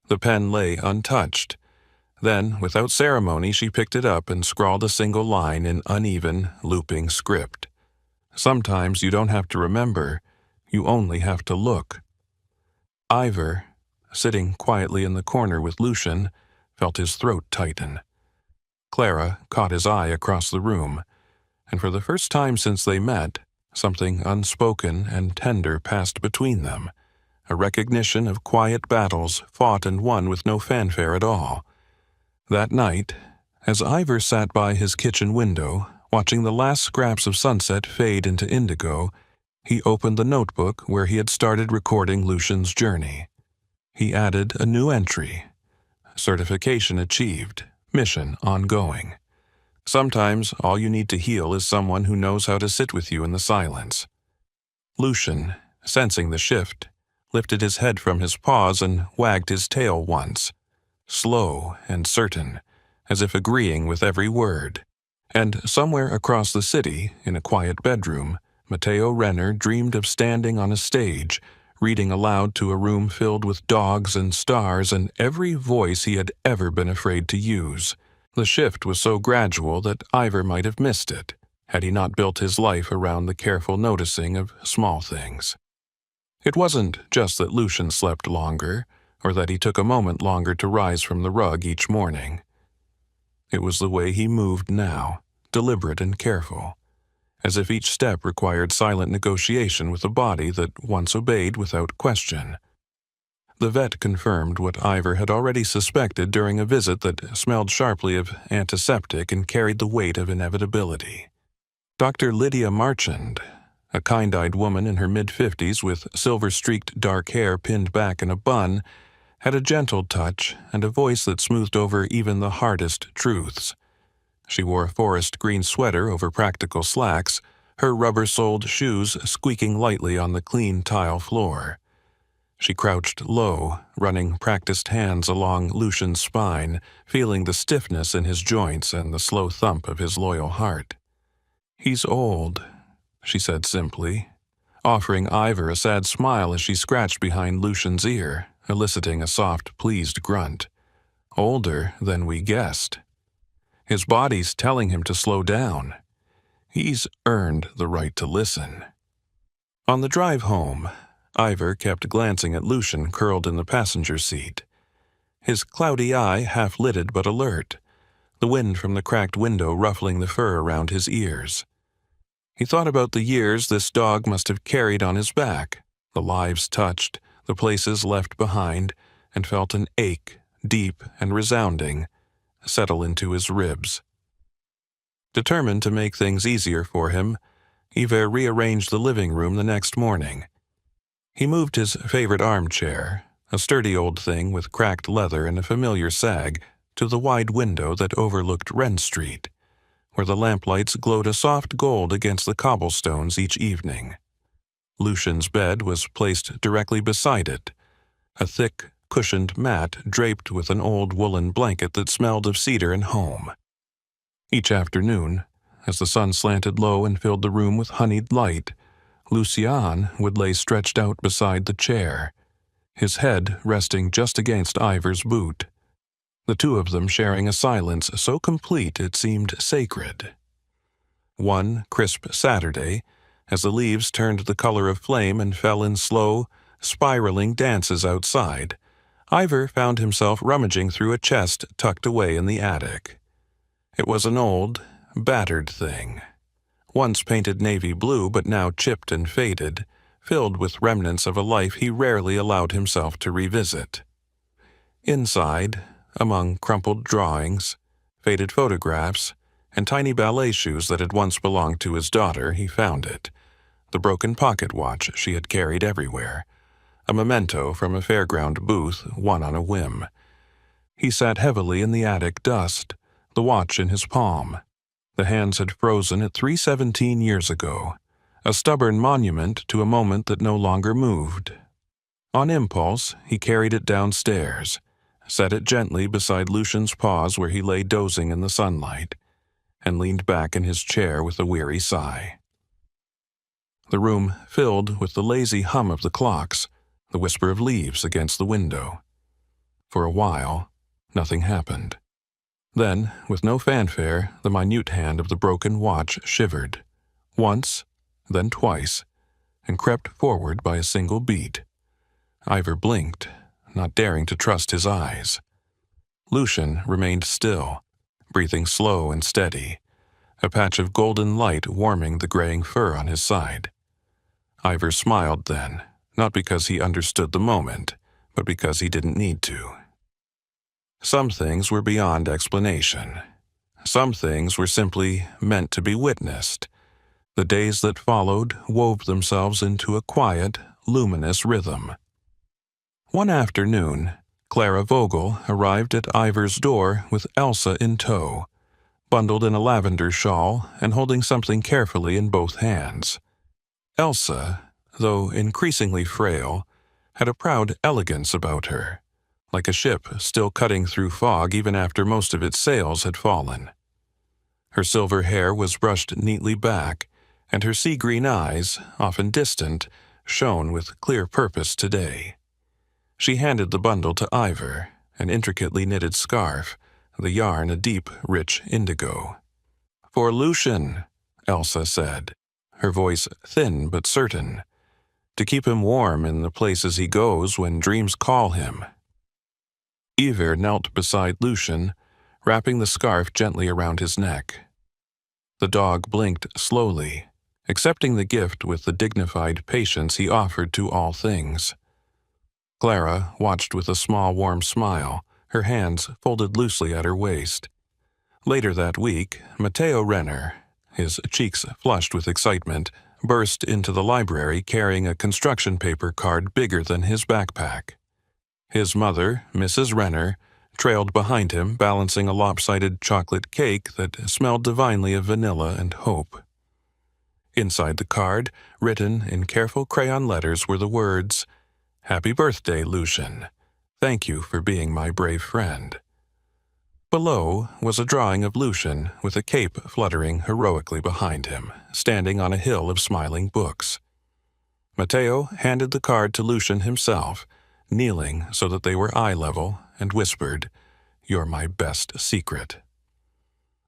The pen lay untouched. Then, without ceremony, she picked it up and scrawled a single line in uneven, looping script. Sometimes you don't have to remember, you only have to look. Ivor, sitting quietly in the corner with Lucian, felt his throat tighten. Clara caught his eye across the room, and for the first time since they met, something unspoken and tender passed between them, a recognition of quiet battles fought and won with no fanfare at all. That night, as Ivor sat by his kitchen window, watching the last scraps of sunset fade into indigo, he opened the notebook where he had started recording Lucian's journey. He added a new entry: certification achieved, mission ongoing. Sometimes all you need to heal is someone who knows how to sit with you in the silence. Lucian, sensing the shift, lifted his head from his paws and wagged his tail once, slow and certain, as if agreeing with every word. And somewhere across the city, in a quiet bedroom, Matteo Renner dreamed of standing on a stage, reading aloud to a room filled with dogs and stars and every voice he had ever been afraid to use. The shift was so gradual that Ivor might have missed it, had he not built his life around the careful noticing of small things. It wasn't just that Lucian slept longer, or that he took a moment longer to rise from the rug each morning. It was the way he moved now, deliberate and careful, as if each step required silent negotiation with a body that once obeyed without question. The vet confirmed what Ivor had already suspected during a visit that smelled sharply of antiseptic and carried the weight of inevitability. Dr. Lydia Marchand, a kind-eyed woman in her mid-50s with silver-streaked dark hair pinned back in a bun, had a gentle touch and a voice that smoothed over even the hardest truths. She wore a forest green sweater over practical slacks, her rubber-soled shoes squeaking lightly on the clean tile floor. She crouched low, running practiced hands along Lucian's spine, feeling the stiffness in his joints and the slow thump of his loyal heart. "He's old," she said simply, offering Ivor a sad smile as she scratched behind Lucian's ear, eliciting a soft, pleased grunt. "Older than we guessed. His body's telling him to slow down. He's earned the right to listen." On the drive home, Ivor kept glancing at Lucian curled in the passenger seat, his cloudy eye half-lidded but alert, the wind from the cracked window ruffling the fur around his ears. He thought about the years this dog must have carried on his back, the lives touched, the places left behind, and felt an ache, deep and resounding, settle into his ribs. Determined to make things easier for him, Ivor rearranged the living room the next morning. He moved his favorite armchair, a sturdy old thing with cracked leather and a familiar sag, to the wide window that overlooked Wren Street, where the lamplights glowed a soft gold against the cobblestones each evening. Lucian's bed was placed directly beside it, a thick, cushioned mat draped with an old woolen blanket that smelled of cedar and home. Each afternoon, as the sun slanted low and filled the room with honeyed light, Lucian would lay stretched out beside the chair, his head resting just against Ivor's boot, the two of them sharing a silence so complete it seemed sacred. One crisp Saturday, as the leaves turned the color of flame and fell in slow, spiraling dances outside, Ivor found himself rummaging through a chest tucked away in the attic. It was an old, battered thing, once painted navy blue but now chipped and faded, filled with remnants of a life he rarely allowed himself to revisit. Inside, among crumpled drawings, faded photographs, and tiny ballet shoes that had once belonged to his daughter, he found it, the broken pocket watch she had carried everywhere, a memento from a fairground booth won on a whim. He sat heavily in the attic dust, the watch in his palm. The hands had frozen at 3:17 years ago, a stubborn monument to a moment that no longer moved. On impulse, he carried it downstairs, set it gently beside Lucian's paws where he lay dozing in the sunlight, and leaned back in his chair with a weary sigh. The room filled with the lazy hum of the clocks, the whisper of leaves against the window. For a while, nothing happened. Then, with no fanfare, the minute hand of the broken watch shivered, once, then twice, and crept forward by a single beat. Ivor blinked, not daring to trust his eyes. Lucian remained still, breathing slow and steady, a patch of golden light warming the graying fur on his side. Ivor smiled then, not because he understood the moment, but because he didn't need to. Some things were beyond explanation. Some things were simply meant to be witnessed. The days that followed wove themselves into a quiet, luminous rhythm. One afternoon, Clara Vogel arrived at Ivor's door with Elsa in tow, bundled in a lavender shawl and holding something carefully in both hands. Elsa, though increasingly frail, had a proud elegance about her, like a ship still cutting through fog even after most of its sails had fallen. Her silver hair was brushed neatly back, and her sea-green eyes, often distant, shone with clear purpose today. She handed the bundle to Ivor, an intricately knitted scarf, the yarn a deep, rich indigo. "For Lucian," Elsa said, her voice thin but certain, "to keep him warm in the places he goes when dreams call him." Ivor knelt beside Lucian, wrapping the scarf gently around his neck. The dog blinked slowly, accepting the gift with the dignified patience he offered to all things. Clara watched with a small warm smile, her hands folded loosely at her waist. Later that week, Matteo Renner, his cheeks flushed with excitement, burst into the library carrying a construction paper card bigger than his backpack. His mother, Mrs. Renner, trailed behind him, balancing a lopsided chocolate cake that smelled divinely of vanilla and hope. Inside the card, written in careful crayon letters, were the words, "Happy birthday, Lucian. Thank you for being my brave friend." Below was a drawing of Lucian with a cape fluttering heroically behind him, standing on a hill of smiling books. Matteo handed the card to Lucian himself, kneeling so that they were eye level, and whispered, "You're my best secret."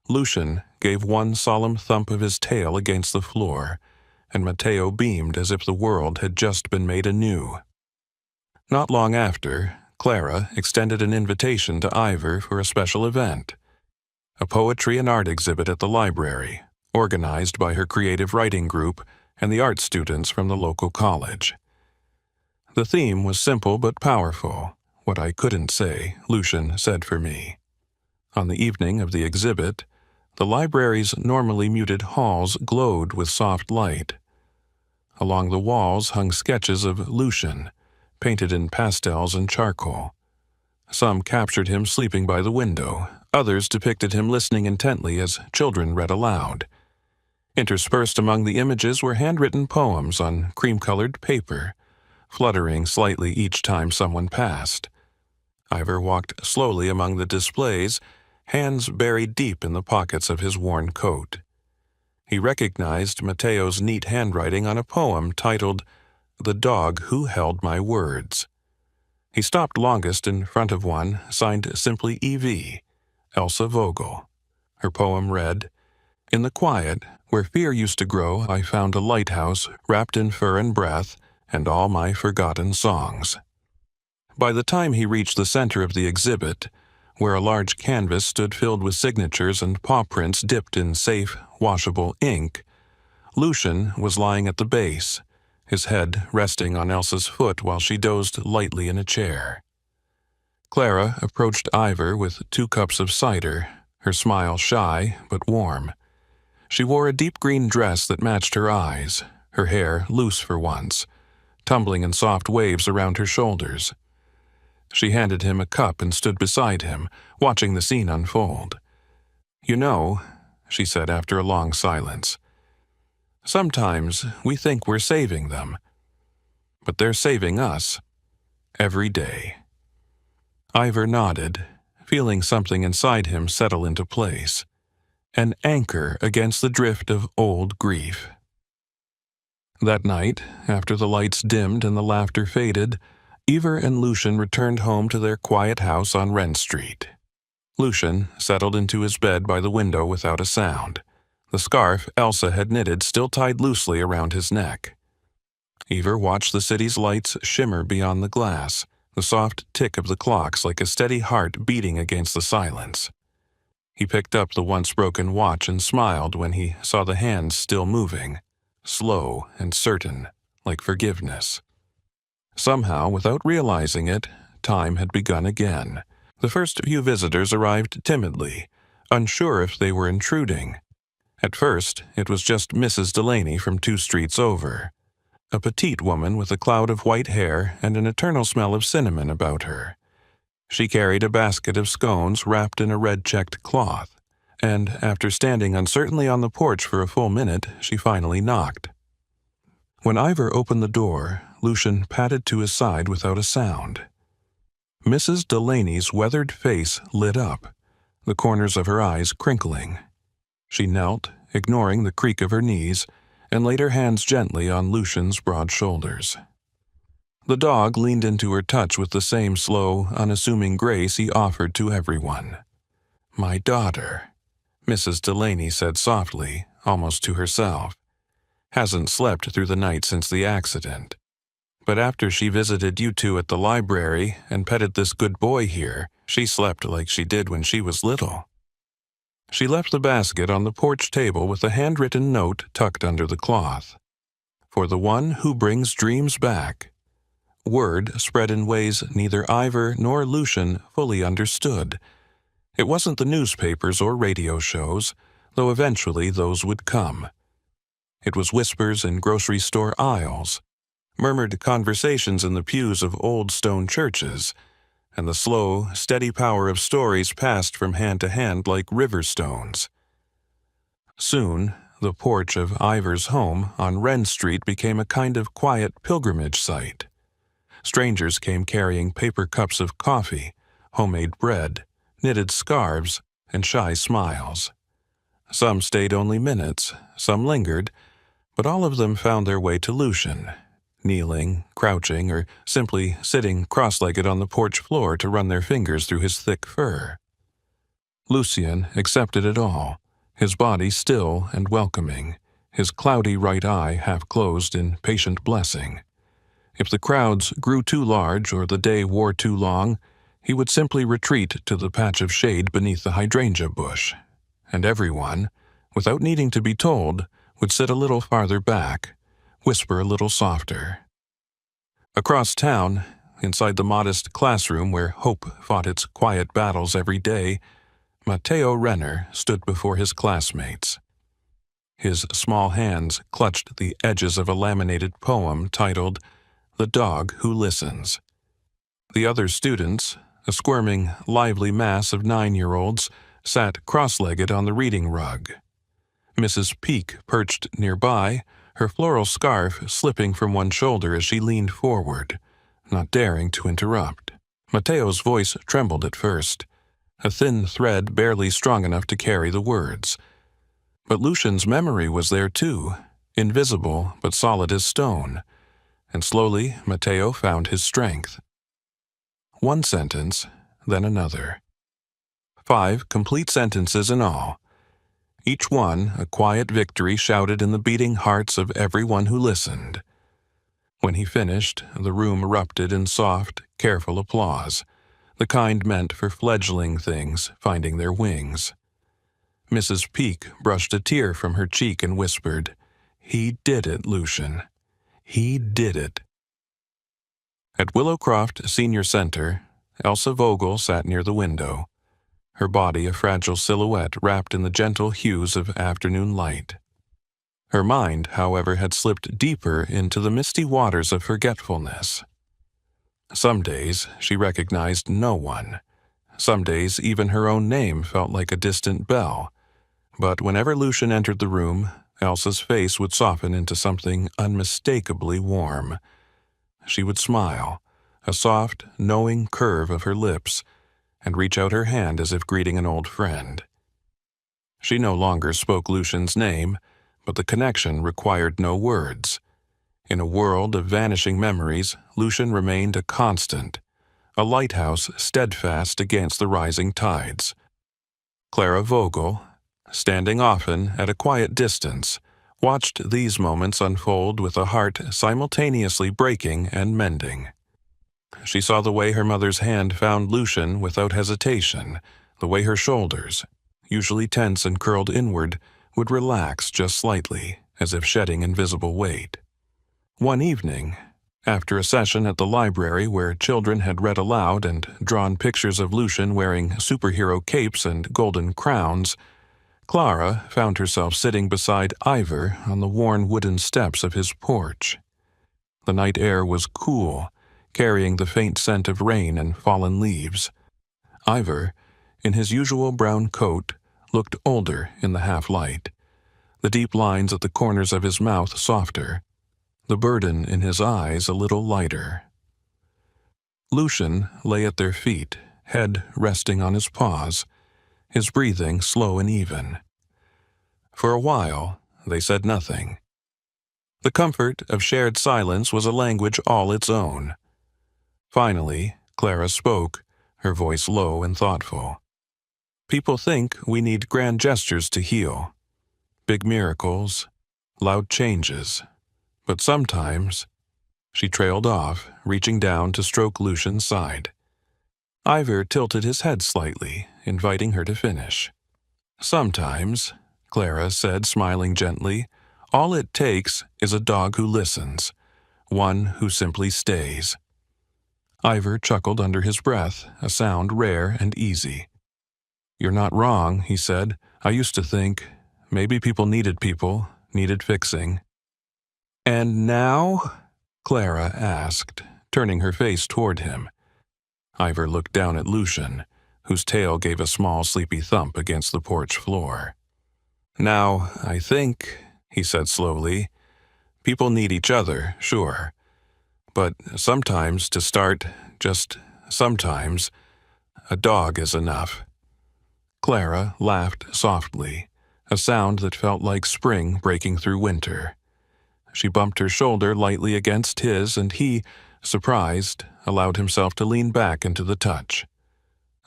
Lucian gave one solemn thump of his tail against the floor, and Matteo beamed as if the world had just been made anew. Not long after, Clara extended an invitation to Ivor for a special event, a poetry and art exhibit at the library, organized by her creative writing group and the art students from the local college. The theme was simple but powerful. What I couldn't say, Lucian said for me. On the evening of the exhibit, the library's normally muted halls glowed with soft light. Along the walls hung sketches of Lucian, painted in pastels and charcoal. Some captured him sleeping by the window, others depicted him listening intently as children read aloud. Interspersed among the images were handwritten poems on cream-colored paper, fluttering slightly each time someone passed. Ivor walked slowly among the displays, hands buried deep in the pockets of his worn coat. He recognized Matteo's neat handwriting on a poem titled "The Dog Who Held My Words." He stopped longest in front of one signed simply E.V., Elsa Vogel. Her poem read, "In the quiet, where fear used to grow, I found a lighthouse wrapped in fur and breath, and all my forgotten songs." By the time he reached the center of the exhibit, where a large canvas stood filled with signatures and paw prints dipped in safe, washable ink, Lucian was lying at the base, his head resting on Elsa's foot while she dozed lightly in a chair. Clara approached Ivor with 2 cups of cider, her smile shy but warm. She wore a deep green dress that matched her eyes, her hair loose for once, tumbling in soft waves around her shoulders. She handed him a cup and stood beside him, watching the scene unfold. "You know," she said after a long silence, "sometimes we think we're saving them, but they're saving us, every day." Ivor nodded, feeling something inside him settle into place, an anchor against the drift of old grief. That night, after the lights dimmed and the laughter faded, Eva and Lucian returned home to their quiet house on Wren Street. Lucian settled into his bed by the window without a sound, the scarf Elsa had knitted still tied loosely around his neck. Eva watched the city's lights shimmer beyond the glass, the soft tick of the clocks like a steady heart beating against the silence. He picked up the once broken watch and smiled when he saw the hands still moving, slow and certain, like forgiveness. Somehow, without realizing it, time had begun again. The first few visitors arrived timidly, unsure if they were intruding. At first, it was just Mrs. Delaney from 2 streets over, a petite woman with a cloud of white hair and an eternal smell of cinnamon about her. She carried a basket of scones wrapped in a red-checked cloth, and after standing uncertainly on the porch for a full minute, she finally knocked. When Ivor opened the door, Lucian padded to his side without a sound. Mrs. Delaney's weathered face lit up, the corners of her eyes crinkling. She knelt, ignoring the creak of her knees, and laid her hands gently on Lucian's broad shoulders. The dog leaned into her touch with the same slow, unassuming grace he offered to everyone. "My daughter," Mrs. Delaney said softly, almost to herself. "Hasn't slept through the night since the accident. But after she visited you two at the library and petted this good boy here, she slept like she did when she was little." She left the basket on the porch table with a handwritten note tucked under the cloth. "For the one who brings dreams back." Word spread in ways neither Ivor nor Lucian fully understood. It wasn't the newspapers or radio shows, though eventually those would come. It was whispers in grocery store aisles, murmured conversations in the pews of old stone churches, and the slow, steady power of stories passed from hand to hand like river stones. Soon, the porch of Ivor's home on Wren Street became a kind of quiet pilgrimage site. Strangers came carrying paper cups of coffee, homemade bread, knitted scarves, and shy smiles. Some stayed only minutes, some lingered, but all of them found their way to Lucian, kneeling, crouching, or simply sitting cross-legged on the porch floor to run their fingers through his thick fur. Lucian accepted it all, his body still and welcoming, his cloudy right eye half-closed in patient blessing. If the crowds grew too large or the day wore too long, he would simply retreat to the patch of shade beneath the hydrangea bush, and everyone, without needing to be told, would sit a little farther back, whisper a little softer. Across town, inside the modest classroom where hope fought its quiet battles every day, Matteo Renner stood before his classmates. His small hands clutched the edges of a laminated poem titled "The Dog Who Listens." The other students, a squirming, lively mass of 9-year-olds, sat cross-legged on the reading rug. Mrs. Peake perched nearby, her floral scarf slipping from one shoulder as she leaned forward, not daring to interrupt. Matteo's voice trembled at first, a thin thread barely strong enough to carry the words. But Lucian's memory was there too, invisible but solid as stone, and slowly Matteo found his strength. One sentence, then another. 5 complete sentences in all. Each one a quiet victory shouted in the beating hearts of everyone who listened. When he finished, the room erupted in soft, careful applause, the kind meant for fledgling things finding their wings. Mrs. Peake brushed a tear from her cheek and whispered, "He did it, Lucian. He did it." At Willowcroft Senior Center, Elsa Vogel sat near the window, her body a fragile silhouette wrapped in the gentle hues of afternoon light. Her mind, however, had slipped deeper into the misty waters of forgetfulness. Some days she recognized no one. Some days even her own name felt like a distant bell. But whenever Lucian entered the room, Elsa's face would soften into something unmistakably warm. She would smile, a soft, knowing curve of her lips, and reach out her hand as if greeting an old friend. She no longer spoke Lucian's name, but the connection required no words. In a world of vanishing memories, Lucian remained a constant, a lighthouse steadfast against the rising tides. Clara Vogel, standing often at a quiet distance, watched these moments unfold with a heart simultaneously breaking and mending. She saw the way her mother's hand found Lucian without hesitation, the way her shoulders, usually tense and curled inward, would relax just slightly, as if shedding invisible weight. One evening, after a session at the library where children had read aloud and drawn pictures of Lucian wearing superhero capes and golden crowns, Clara found herself sitting beside Ivor on the worn wooden steps of his porch. The night air was cool, carrying the faint scent of rain and fallen leaves. Ivor, in his usual brown coat, looked older in the half-light, the deep lines at the corners of his mouth softer, the burden in his eyes a little lighter. Lucian lay at their feet, head resting on his paws, his breathing slow and even. For a while, they said nothing. The comfort of shared silence was a language all its own. Finally, Clara spoke, her voice low and thoughtful. People think we need grand gestures to heal, big miracles, loud changes. But sometimes, she trailed off, reaching down to stroke Lucian's side. Ivor tilted his head slightly, inviting her to finish. Sometimes, Clara said, smiling gently, all it takes is a dog who listens, one who simply stays. Ivor chuckled under his breath, a sound rare and easy. You're not wrong, he said. I used to think maybe people, needed fixing. And now? Clara asked, turning her face toward him. Ivor looked down at Lucian, whose tail gave a small sleepy thump against the porch floor. Now, I think, he said slowly, people need each other, sure. But sometimes to start, just sometimes, a dog is enough. Clara laughed softly, a sound that felt like spring breaking through winter. She bumped her shoulder lightly against his, and he, surprised, allowed himself to lean back into the touch.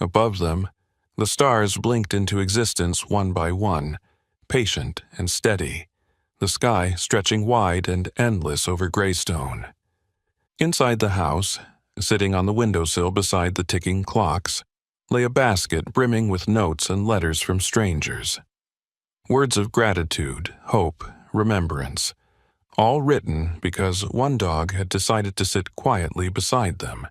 Above them, the stars blinked into existence one by one, patient and steady, the sky stretching wide and endless over Greystone. Inside the house, sitting on the windowsill beside the ticking clocks, lay a basket brimming with notes and letters from strangers. Words of gratitude, hope, remembrance, all written because one dog had decided to sit quietly beside them.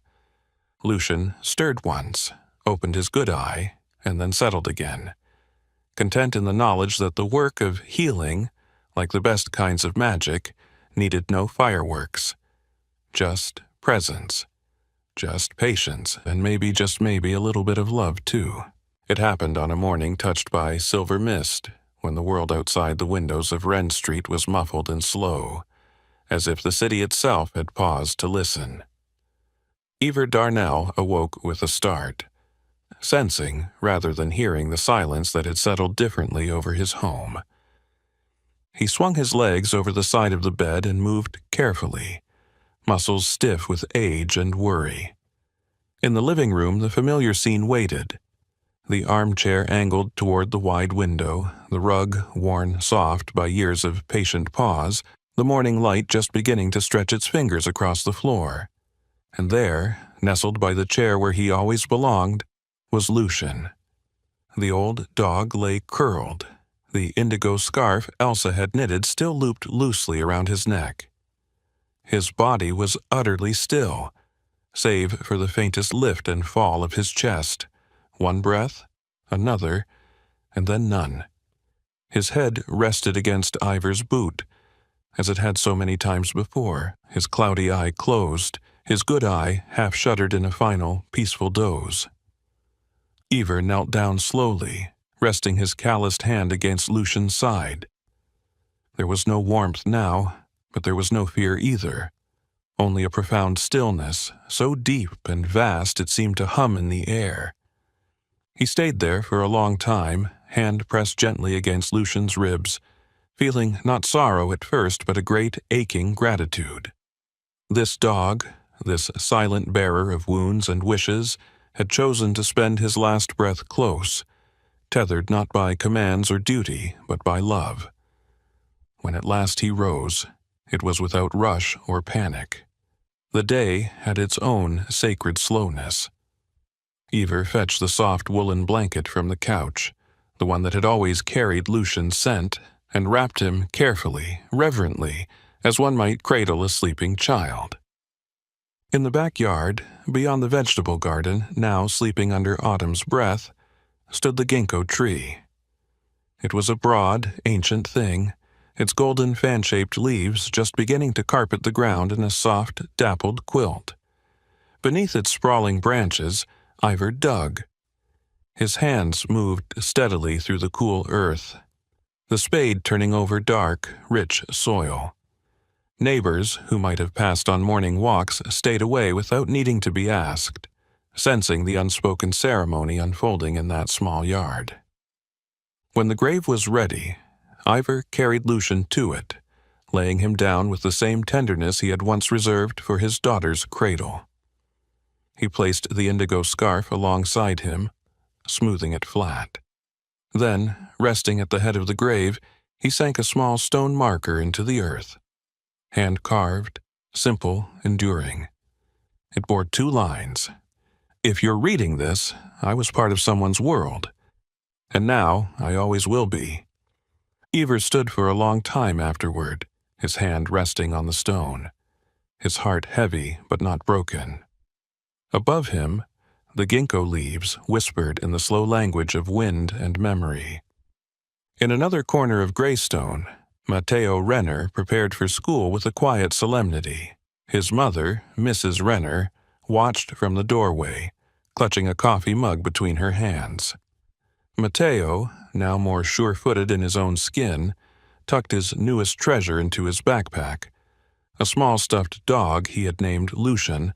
Lucian stirred once, opened his good eye, and then settled again, content in the knowledge that the work of healing, like the best kinds of magic, needed no fireworks. Just presence, just patience, and maybe, just maybe, a little bit of love, too. It happened on a morning touched by silver mist, when the world outside the windows of Wren Street was muffled and slow, as if the city itself had paused to listen. Ivor Darnell awoke with a start, sensing rather than hearing the silence that had settled differently over his home. He swung his legs over the side of the bed and moved carefully, muscles stiff with age and worry. In the living room, the familiar scene waited. The armchair angled toward the wide window, the rug worn soft by years of patient pause, the morning light just beginning to stretch its fingers across the floor. And there, nestled by the chair where he always belonged, was Lucian. The old dog lay curled, the indigo scarf Elsa had knitted still looped loosely around his neck. His body was utterly still, save for the faintest lift and fall of his chest. One breath, another, and then none. His head rested against Ivor's boot, as it had so many times before, his cloudy eye closed, his good eye half shuttered in a final, peaceful doze. Ivor knelt down slowly, resting his calloused hand against Lucian's side. There was no warmth now, but there was no fear either, only a profound stillness, so deep and vast it seemed to hum in the air. He stayed there for a long time, hand pressed gently against Lucian's ribs, feeling not sorrow at first but a great aching gratitude. This dog, this silent bearer of wounds and wishes, had chosen to spend his last breath close, tethered not by commands or duty, but by love. When at last he rose, it was without rush or panic. The day had its own sacred slowness. Iver fetched the soft woolen blanket from the couch, the one that had always carried Lucian's scent, and wrapped him carefully, reverently, as one might cradle a sleeping child. In the backyard, beyond the vegetable garden, now sleeping under autumn's breath, stood the ginkgo tree. It was a broad, ancient thing, its golden fan-shaped leaves just beginning to carpet the ground in a soft, dappled quilt. Beneath its sprawling branches, Iver dug. His hands moved steadily through the cool earth, the spade turning over dark, rich soil. Neighbors, who might have passed on morning walks, stayed away without needing to be asked, sensing the unspoken ceremony unfolding in that small yard. When the grave was ready, Iver carried Lucian to it, laying him down with the same tenderness he had once reserved for his daughter's cradle. He placed the indigo scarf alongside him, smoothing it flat. Then, resting at the head of the grave, he sank a small stone marker into the earth. Hand-carved, simple, enduring. It bore 2 lines. "If you're reading this, I was part of someone's world. And now I always will be." Iver stood for a long time afterward, his hand resting on the stone, his heart heavy but not broken. Above him, the ginkgo leaves whispered in the slow language of wind and memory. In another corner of Greystone, Matteo Renner prepared for school with a quiet solemnity. His mother, Mrs. Renner, watched from the doorway, clutching a coffee mug between her hands. Matteo, now more sure-footed in his own skin, tucked his newest treasure into his backpack, a small stuffed dog he had named Lucian,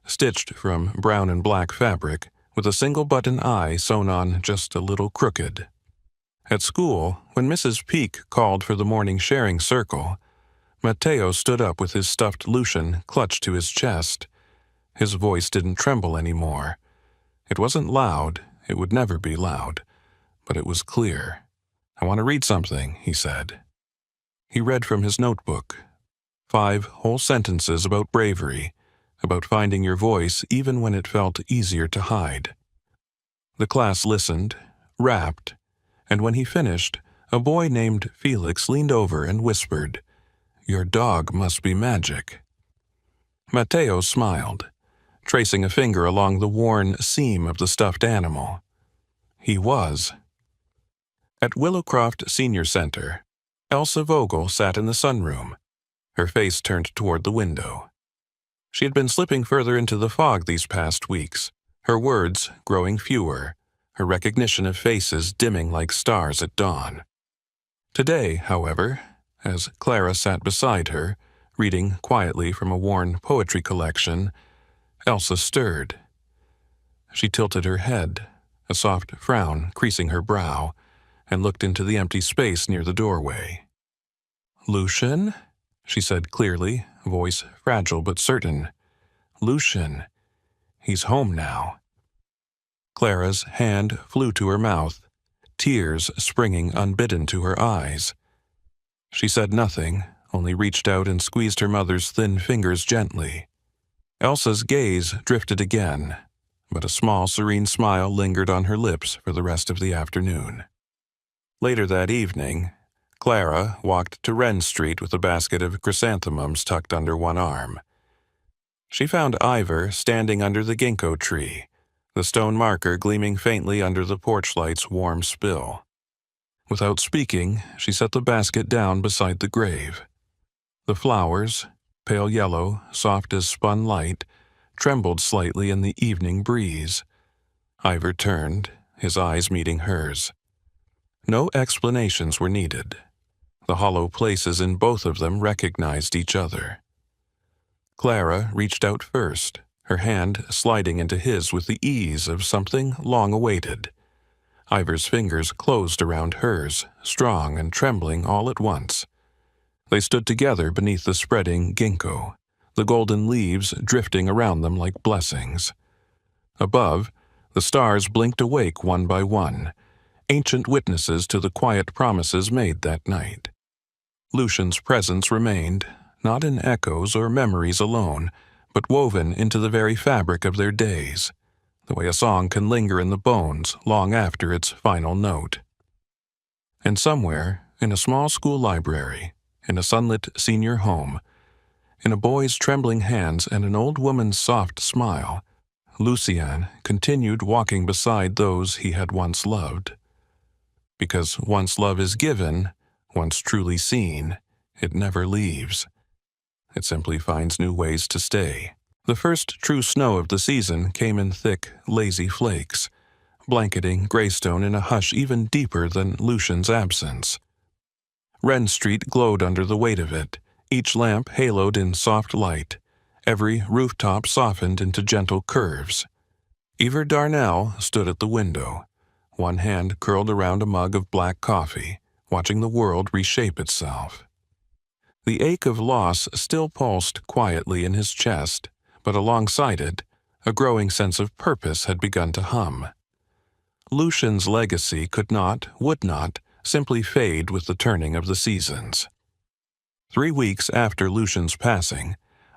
stitched from brown and black fabric, with a single button eye sewn on just a little crooked. At school, when Mrs. Peake called for the morning sharing circle, Matteo stood up with his stuffed Lucian clutched to his chest. His voice didn't tremble anymore. It wasn't loud, it would never be loud, but it was clear. "I want to read something," he said. He read from his notebook. 5 whole sentences about bravery, about finding your voice even when it felt easier to hide. The class listened, rapt, and when he finished, a boy named Felix leaned over and whispered, "Your dog must be magic." Matteo smiled, tracing a finger along the worn seam of the stuffed animal. He was. At Willowcroft Senior Center, Elsa Vogel sat in the sunroom, her face turned toward the window. She had been slipping further into the fog these past weeks, her words growing fewer, her recognition of faces dimming like stars at dawn. Today, however, as Clara sat beside her, reading quietly from a worn poetry collection, Elsa stirred. She tilted her head, a soft frown creasing her brow, and looked into the empty space near the doorway. "Lucian?" she said clearly, voice fragile but certain. "Lucian. He's home now." Clara's hand flew to her mouth, tears springing unbidden to her eyes. She said nothing, only reached out and squeezed her mother's thin fingers gently. Elsa's gaze drifted again, but a small, serene smile lingered on her lips for the rest of the afternoon. Later that evening, Clara walked to Wren Street with a basket of chrysanthemums tucked under one arm. She found Iver standing under the ginkgo tree, the stone marker gleaming faintly under the porch light's warm spill. Without speaking, she set the basket down beside the grave. The flowers, pale yellow, soft as spun light, trembled slightly in the evening breeze. Iver turned, his eyes meeting hers. No explanations were needed. The hollow places in both of them recognized each other. Clara reached out first, her hand sliding into his with the ease of something long awaited. Ivor's fingers closed around hers, strong and trembling all at once. They stood together beneath the spreading ginkgo, the golden leaves drifting around them like blessings. Above, the stars blinked awake one by one, ancient witnesses to the quiet promises made that night. Lucian's presence remained, not in echoes or memories alone, but woven into the very fabric of their days, the way a song can linger in the bones long after its final note. And somewhere, in a small school library, in a sunlit senior home, in a boy's trembling hands and an old woman's soft smile, Lucien continued walking beside those he had once loved. Because once love is given, once truly seen, it never leaves. It simply finds new ways to stay. The first true snow of the season came in thick, lazy flakes, blanketing Greystone in a hush even deeper than Lucian's absence. Wren Street glowed under the weight of it, each lamp haloed in soft light, every rooftop softened into gentle curves. Ivor Darnell stood at the window, one hand curled around a mug of black coffee, watching the world reshape itself. The ache of loss still pulsed quietly in his chest, but alongside it, a growing sense of purpose had begun to hum. Lucian's legacy would not, simply fade with the turning of the seasons. 3 weeks after Lucian's passing,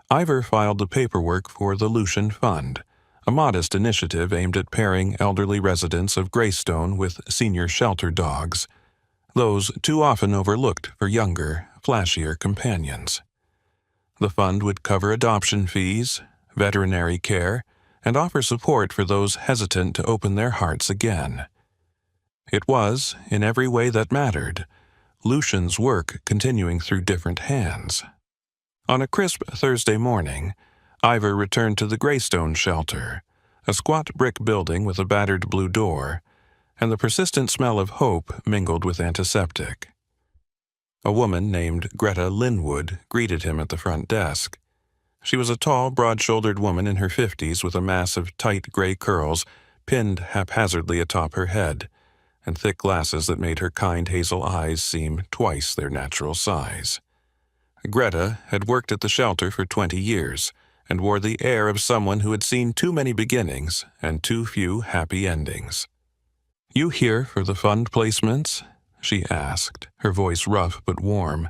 Ivor filed the paperwork for the Lucian Fund, a modest initiative aimed at pairing elderly residents of Greystone with senior shelter dogs, those too often overlooked for younger, flashier companions. The fund would cover adoption fees, veterinary care, and offer support for those hesitant to open their hearts again. It was, in every way that mattered, Lucian's work continuing through different hands. On a crisp Thursday morning, Ivor returned to the Greystone shelter, a squat brick building with a battered blue door, and the persistent smell of hope mingled with antiseptic. A woman named Greta Linwood greeted him at the front desk. She was a tall, broad-shouldered woman in her 50s with a mass of tight gray curls pinned haphazardly atop her head, and thick glasses that made her kind hazel eyes seem twice their natural size. Greta had worked at the shelter for 20 years and wore the air of someone who had seen too many beginnings and too few happy endings. "You here for the fund placements?" she asked, her voice rough but warm.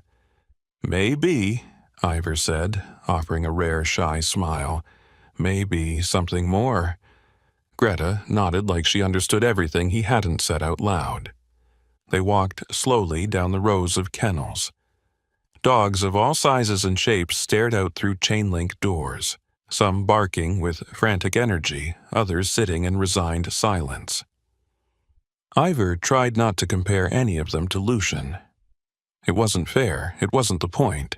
"Maybe," Ivor said, offering a rare shy smile. "Maybe something more." Greta nodded like she understood everything he hadn't said out loud. They walked slowly down the rows of kennels. Dogs of all sizes and shapes stared out through chain-link doors, some barking with frantic energy, others sitting in resigned silence. Ivor tried not to compare any of them to Lucian. It wasn't fair, it wasn't the point.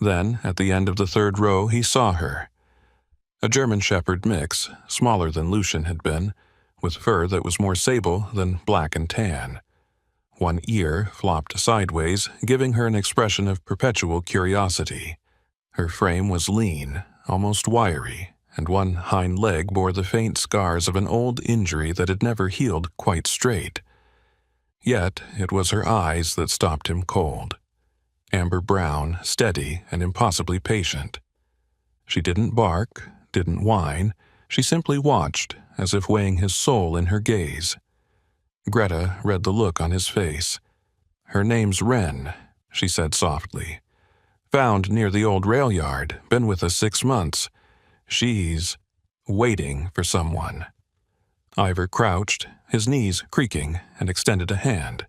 Then, at the end of the third row, he saw her. A German Shepherd mix, smaller than Lucian had been, with fur that was more sable than black and tan. One ear flopped sideways, giving her an expression of perpetual curiosity. Her frame was lean, almost wiry, and one hind leg bore the faint scars of an old injury that had never healed quite straight. Yet it was her eyes that stopped him cold. Amber brown, steady, and impossibly patient. She didn't bark, didn't whine, she simply watched, as if weighing his soul in her gaze. Greta read the look on his face. "Her name's Wren," she said softly. "Found near the old rail yard, been with us 6 months. She's waiting for someone." Ivor crouched, his knees creaking, and extended a hand.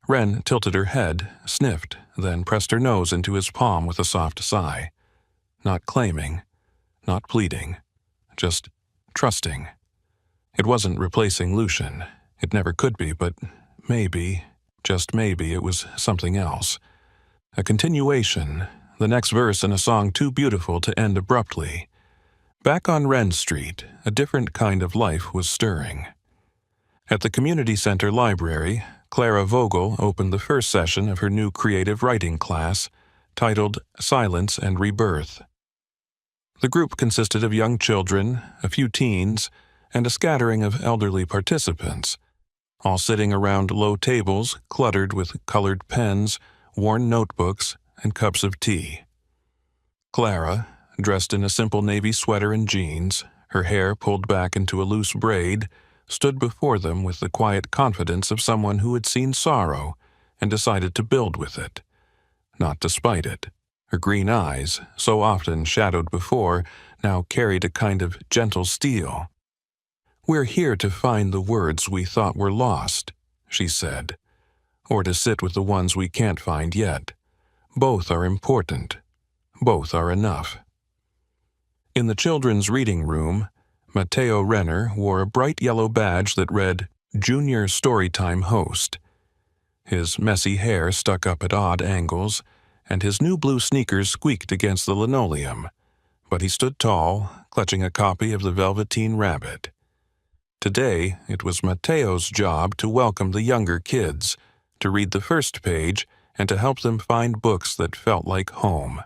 Wren tilted her head, sniffed, then pressed her nose into his palm with a soft sigh. Not claiming, not pleading, just trusting. It wasn't replacing Lucian. It never could be, but maybe, just maybe, it was something else. A continuation, the next verse in a song too beautiful to end abruptly. Back on Wren Street, a different kind of life was stirring. At the community center library, Clara Vogel opened the first session of her new creative writing class, titled Silence and Rebirth. The group consisted of young children, a few teens, and a scattering of elderly participants, all sitting around low tables cluttered with colored pens, worn notebooks, and cups of tea. Clara, dressed in a simple navy sweater and jeans, her hair pulled back into a loose braid, stood before them with the quiet confidence of someone who had seen sorrow and decided to build with it, not despite it. Her green eyes, so often shadowed before, now carried a kind of gentle steel. "We're here to find the words we thought were lost," she said, "or to sit with the ones we can't find yet. Both are important. Both are enough." In the children's reading room, Matteo Renner wore a bright yellow badge that read Junior Storytime Host. His messy hair stuck up at odd angles, and his new blue sneakers squeaked against the linoleum, but he stood tall, clutching a copy of the Velveteen Rabbit. Today, it was Matteo's job to welcome the younger kids, to read the first page, and to help them find books that felt like home.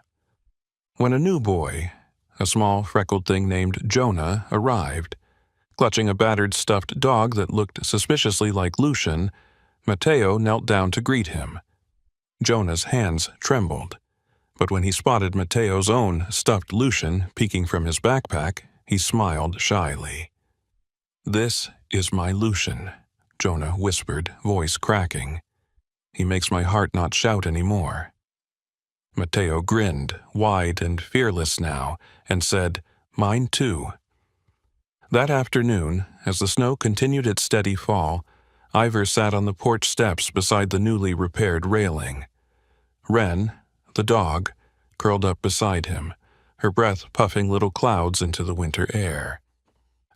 When a new boy, a small freckled thing named Jonah, arrived, clutching a battered stuffed dog that looked suspiciously like Lucian, Matteo knelt down to greet him. Jonah's hands trembled, but when he spotted Matteo's own stuffed Lucian peeking from his backpack, he smiled shyly. "This is my Lucian," Jonah whispered, voice cracking. "He makes my heart not shout anymore." Matteo grinned, wide and fearless now, and said, "Mine too." That afternoon, as the snow continued its steady fall, Ivor sat on the porch steps beside the newly repaired railing. Wren, the dog, curled up beside him, her breath puffing little clouds into the winter air.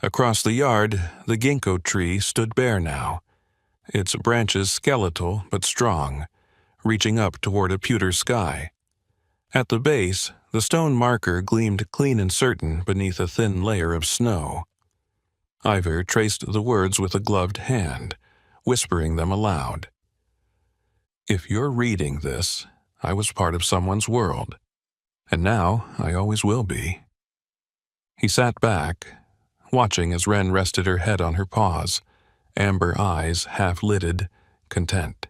Across the yard, the ginkgo tree stood bare now, its branches skeletal but strong, reaching up toward a pewter sky. At the base, the stone marker gleamed clean and certain beneath a thin layer of snow. Ivor traced the words with a gloved hand, whispering them aloud. "If you're reading this, I was part of someone's world, and now I always will be." He sat back, watching as Wren rested her head on her paws, amber eyes half-lidded, content.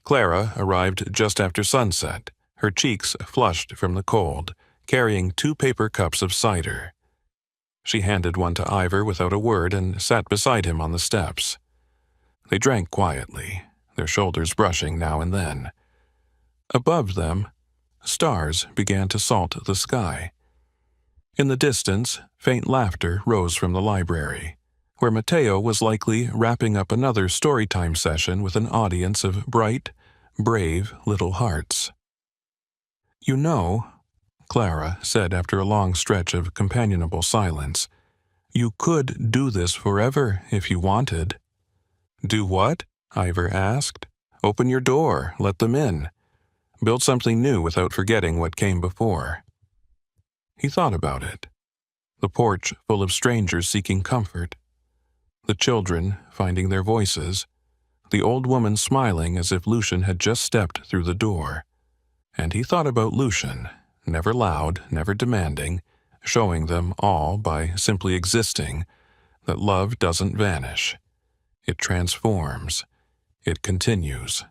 Clara arrived just after sunset, her cheeks flushed from the cold, carrying 2 paper cups of cider. She handed one to Ivor without a word and sat beside him on the steps. They drank quietly, their shoulders brushing now and then. Above them, stars began to salt the sky. In the distance, faint laughter rose from the library, where Matteo was likely wrapping up another storytime session with an audience of bright, brave little hearts. "You know," Clara said after a long stretch of companionable silence, "you could do this forever if you wanted." "Do what?" Ivor asked. "Open your door, let them in. Build something new without forgetting what came before." He thought about it. The porch full of strangers seeking comfort. The children finding their voices. The old woman smiling as if Lucian had just stepped through the door. And he thought about Lucian, never loud, never demanding, showing them all by simply existing that love doesn't vanish. It transforms. It continues.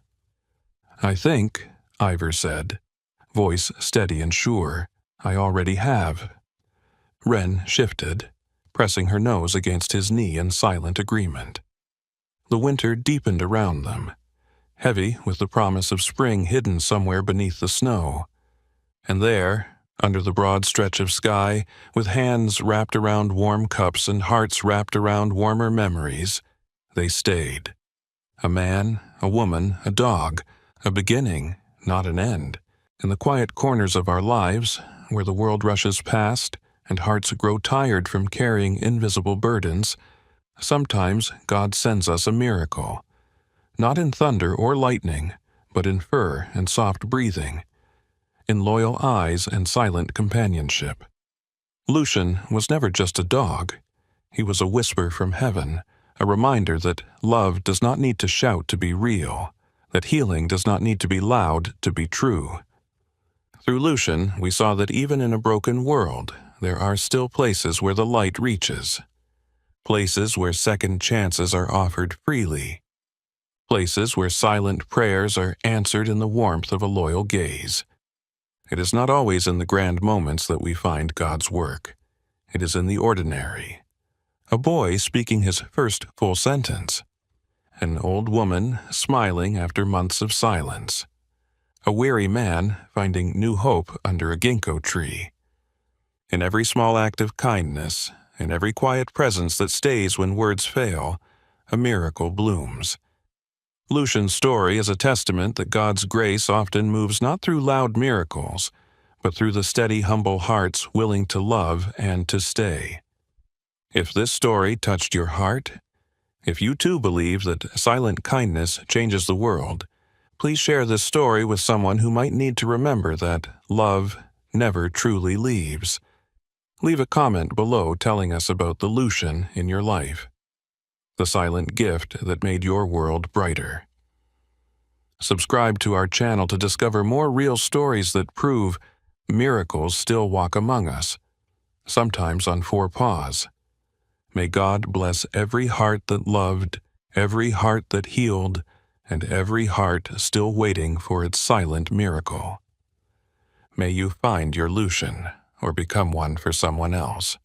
"I think," Ivor said, voice steady and sure, "I already have." Wren shifted, pressing her nose against his knee in silent agreement. The winter deepened around them, heavy with the promise of spring hidden somewhere beneath the snow. And there, under the broad stretch of sky, with hands wrapped around warm cups and hearts wrapped around warmer memories, they stayed. A man, a woman, a dog, a beginning, not an end. In the quiet corners of our lives, where the world rushes past and hearts grow tired from carrying invisible burdens, sometimes God sends us a miracle. Not in thunder or lightning, but in fur and soft breathing, in loyal eyes and silent companionship. Lucian was never just a dog. He was a whisper from heaven, a reminder that love does not need to shout to be real, that healing does not need to be loud to be true. Through Lucian, we saw that even in a broken world, there are still places where the light reaches. places where second chances are offered freely, places where silent prayers are answered in the warmth of a loyal gaze. It is not always in the grand moments that we find God's work. It is in the ordinary. A boy speaking his first full sentence. An old woman smiling after months of silence. A weary man finding new hope under a ginkgo tree. In every small act of kindness, in every quiet presence that stays when words fail, a miracle blooms. Lucian's story is a testament that God's grace often moves not through loud miracles, but through the steady, humble hearts willing to love and to stay. If this story touched your heart, if you too believe that silent kindness changes the world, please share this story with someone who might need to remember that love never truly leaves. Leave a comment below telling us about the Lucian in your life, the silent gift that made your world brighter. Subscribe to our channel to discover more real stories that prove miracles still walk among us, sometimes on four paws. May God bless every heart that loved, every heart that healed, and every heart still waiting for its silent miracle. May you find your Lucian or become one for someone else.